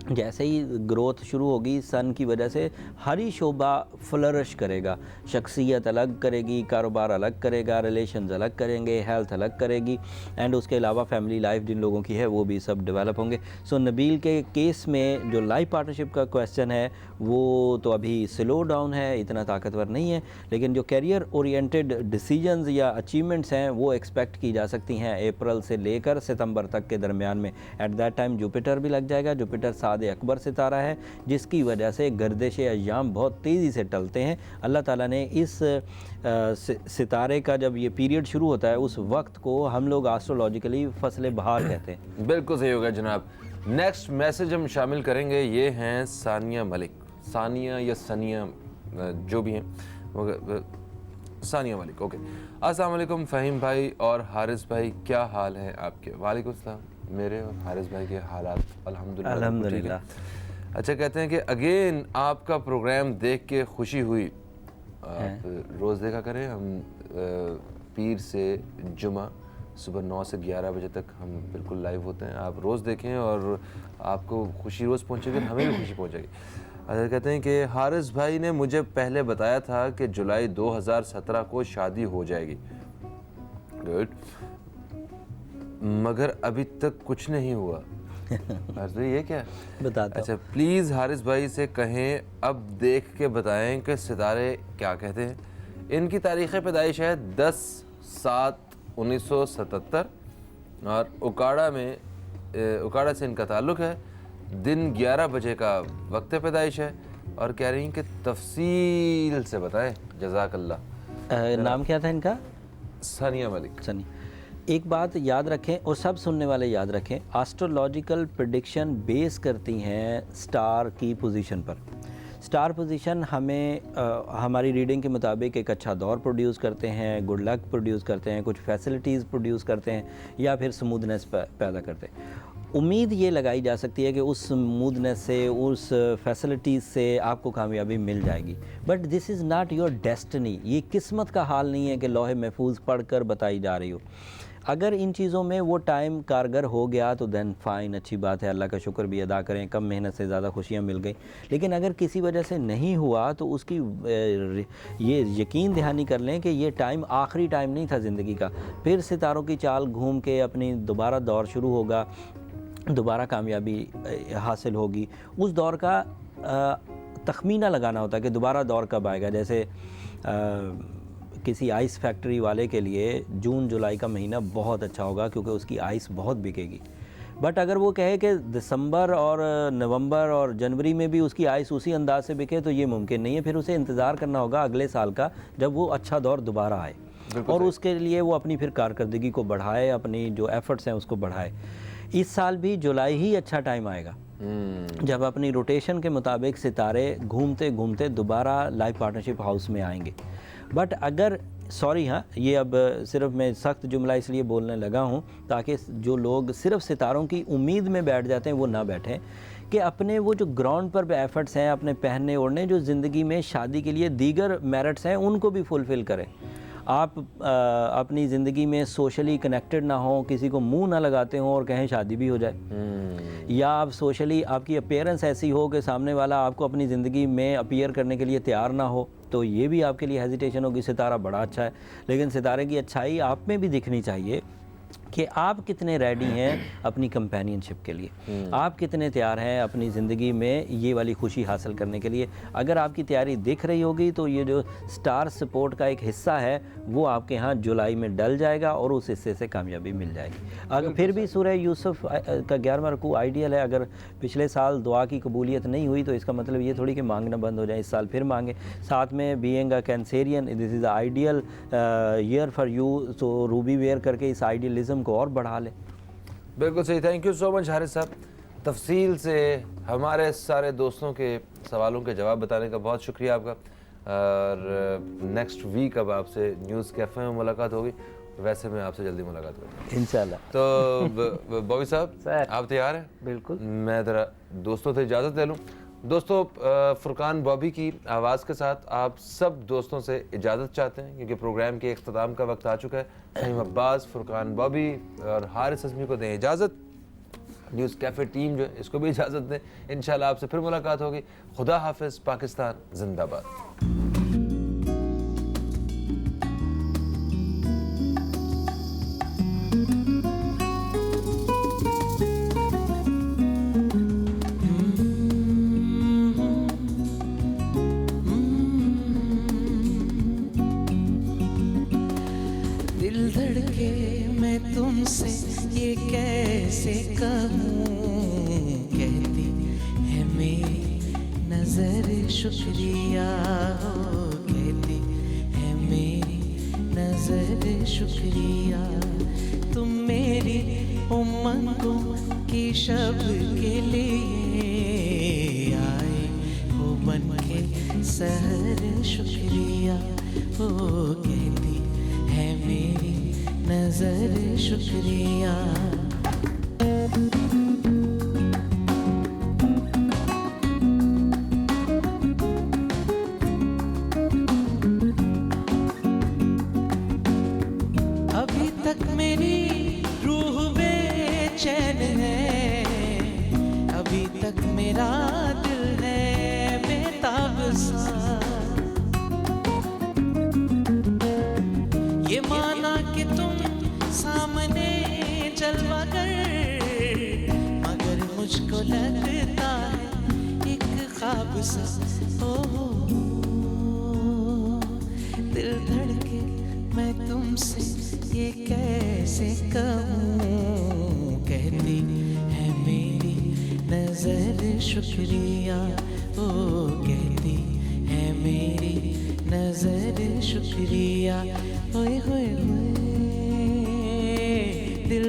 जैसे ही ग्रोथ शुरू होगी सन की वजह से हर ही शोबा फ्लरिश करेगा। शख्सियत अलग करेगी, कारोबार अलग करेगा, रिलेशंस अलग करेंगे, हेल्थ अलग करेगी एंड उसके अलावा फैमिली लाइफ जिन लोगों की है वो भी सब डेवलप होंगे। सो नबील के केस में जो लाइफ पार्टनरशिप का क्वेश्चन है वो तो अभी स्लो डाउन है, इतना ताकतवर नहीं है, लेकिन जो कैरियर ओरिएंटेड डिसीजंस या अचीवमेंट्स हैं वो एक्सपेक्ट की जा सकती हैं अप्रैल से लेकर सितंबर तक के दरमियान में। एट दैट टाइम जुपिटर भी लग जाएगा। जुपिटर सादे अकबर सितारा है जिसकी वजह से गर्दिश अय्याम बहुत तेज़ी से टलते हैं। अल्लाह ताला ने इस सितारे का जब ये पीरियड शुरू होता है उस वक्त को हम लोग एस्ट्रोलॉजिकली फसल बहार कहते हैं। बिल्कुल सही होगा जनाब। नेक्स्ट मैसेज हम शामिल करेंगे, ये हैं सानिया मलिक। सानिया या सनिया जो भी हैं, सानिया मलिक। ओके, अस्सलाम वालेकुम फ़हीम भाई और हारिस भाई, क्या हाल है आपके? वालेकुम सलाम। मेरे और हारिस भाई के हालात अल्हम्दुलिल्लाह। अच्छा, कहते हैं कि अगेन आपका प्रोग्राम देख के खुशी हुई। आप रोज़ देखा करें, हम पीर से जुमा सुबह 9 से 11 बजे तक हम बिल्कुल लाइव होते हैं। आप रोज़ देखें और आपको खुशी रोज़ पहुँचेगी, हमें भी खुशी पहुँचेगी। अच्छा, कहते हैं कि हारिस भाई ने मुझे पहले बताया था कि जुलाई 2017 को शादी हो जाएगी। गुड, मगर अभी तक कुछ नहीं हुआ। अरे ये क्या बताता। अच्छा, प्लीज़ हारिस भाई से कहें अब देख के बताएं कि सितारे क्या कहते हैं। इनकी तारीख़ पैदाइश है 10/7/1977 और उकाड़ा से इनका ताल्लुक़ है। दिन 11 बजे का वक्त पैदाइश है और कह रही हैं कि तफसील से बताएं। जज़ाकल्लाह। नाम क्या था इनका? सानिया मलिक। सनी। एक बात याद रखें और सब सुनने वाले याद रखें, एस्ट्रोलॉजिकल प्रेडिक्शन बेस करती हैं स्टार की पोजीशन पर। स्टार पोजीशन हमें हमारी रीडिंग के मुताबिक एक अच्छा दौर प्रोड्यूस करते हैं, गुड लक प्रोड्यूस करते हैं, कुछ फैसिलिटीज़ प्रोड्यूस करते हैं या फिर स्मूथनेस पैदा करते हैं। उम्मीद ये लगाई जा सकती है कि उस स्मूथनेस से, उस फैसिलिटीज़ से आपको कामयाबी मिल जाएगी, but this is not your destiny. ये किस्मत का हाल नहीं है कि लौहे महफूज पढ़ कर बताई जा रही हो। अगर इन चीज़ों में वो टाइम कारगर हो गया तो देन फ़ाइन, अच्छी बात है, अल्लाह का शुक्र भी अदा करें, कम मेहनत से ज़्यादा खुशियाँ मिल गई। लेकिन अगर किसी वजह से नहीं हुआ तो उसकी ये यकीन दहानी कर लें कि ये टाइम आखिरी टाइम नहीं था ज़िंदगी का। फिर सितारों की चाल घूम के अपनी दोबारा दौर शुरू होगा, दोबारा कामयाबी हासिल होगी। उस दौर का तखमीना लगाना होता है कि दोबारा दौर कब आएगा। जैसे किसी आइस फैक्ट्री वाले के लिए जून जुलाई का महीना बहुत अच्छा होगा क्योंकि उसकी आइस बहुत बिकेगी। बट अगर वो कहे कि दिसंबर और नवंबर और जनवरी में भी उसकी आइस उसी अंदाज से बिके तो ये मुमकिन नहीं है। फिर उसे इंतज़ार करना होगा अगले साल का जब वो अच्छा दौर दोबारा आए, और उसके लिए वो अपनी फिर कारकर्दगी को बढ़ाए, अपनी जो एफ़र्ट्स हैं उसको बढ़ाए। इस साल भी जुलाई ही अच्छा टाइम आएगा जब अपनी रोटेशन के मुताबिक सितारे घूमते घूमते दोबारा लाइफ पार्टनरशिप हाउस में आएंगे। बट अगर सॉरी हाँ, ये अब सिर्फ मैं सख्त जुमला इसलिए बोलने लगा हूँ ताकि जो लोग सिर्फ सितारों की उम्मीद में बैठ जाते हैं वो ना बैठें, कि अपने वो जो ग्राउंड पर एफ़र्ट्स हैं, अपने पहनने ओढ़ने, जो ज़िंदगी में शादी के लिए दीगर मेरिट्स हैं, उनको भी फुलफ़िल करें। आप अपनी ज़िंदगी में सोशली कनेक्टेड ना हो, किसी को मुंह ना लगाते हों और कहें शादी भी हो जाए, या आप सोशली आपकी अपीयरेंस ऐसी हो कि सामने वाला आपको अपनी ज़िंदगी में अपीयर करने के लिए तैयार ना हो, तो ये भी आपके लिए हेजिटेशन होगी। सितारा बड़ा अच्छा है, लेकिन सितारे की अच्छाई आप में भी दिखनी चाहिए कि आप कितने रेडी हैं अपनी कंपेनियनशिप के लिए, आप कितने तैयार हैं अपनी ज़िंदगी में ये वाली खुशी हासिल करने के लिए। अगर आपकी तैयारी दिख रही होगी तो ये जो स्टार सपोर्ट का एक हिस्सा है वो आपके यहाँ जुलाई में डल जाएगा और उस हिस्से से कामयाबी मिल जाएगी। अगर फिर भी सूरह यूसुफ का 11वां रुकू आइडियल है। अगर पिछले साल दुआ की कबूलियत नहीं हुई तो इसका मतलब ये थोड़ी कि मांगना बंद हो जाए, इस साल फिर मांगे। साथ में being a Cancerian, this is ideal year for you, तो रूबी वेयर करके इस आइडियलिज़म को और बढ़ा ले। बिल्कुल सही। Thank you so much Haris साहब, तफसील से हमारे सारे दोस्तों के सवालों के जवाब बताने का बहुत शुक्रिया आपका। और नेक्स्ट वीक अब आपसे न्यूज़ कैफ़े में मुलाकात होगी, वैसे मैं आपसे जल्दी मुलाकात करूँगा इंशाल्लाह। तो बॉबी साहब सर। आप तैयार हैं? बिल्कुल। मैं ज़रा दोस्तों से इजाज़त ले लूँ। दोस्तों, फुरकान बॉबी की आवाज़ के साथ आप सब दोस्तों से इजाज़त चाहते हैं क्योंकि प्रोग्राम के इख्तिताम का वक्त आ चुका है। फहीम अब्बास, फुरकान बॉबी और हारिस अज़मी को दें इजाज़त। न्यूज़ कैफ़े टीम जो है इसको भी इजाज़त दें। इंशाल्लाह आपसे फिर मुलाकात होगी। खुदा हाफिज़। पाकिस्तान जिंदाबाद। दिल धड़के मैं तुमसे ये कैसे कहूँ, कहती है मेरी नजर शुक्रिया हो, कहती है मेरी नजर शुक्रिया। तुम मेरी उमंगों की शब के लिए आए हो बन के सहर शुक्रिया हो, कहती है मेरी नजर शुक्रिया। अभी तक मेरी रूह बेचैन है, अभी तक मेरा दिल है बेताब सा। ये माना कि तुम सामने जलवा कर, मगर मुझको लगता है एक ख्वाब सा। ओ दिल धड़के मैं तुमसे ये कैसे कहूँ, कहती है मेरी नजर शुक्रिया। ओ कहती है मेरी नजर शुक्रिया। होए होए होए दिल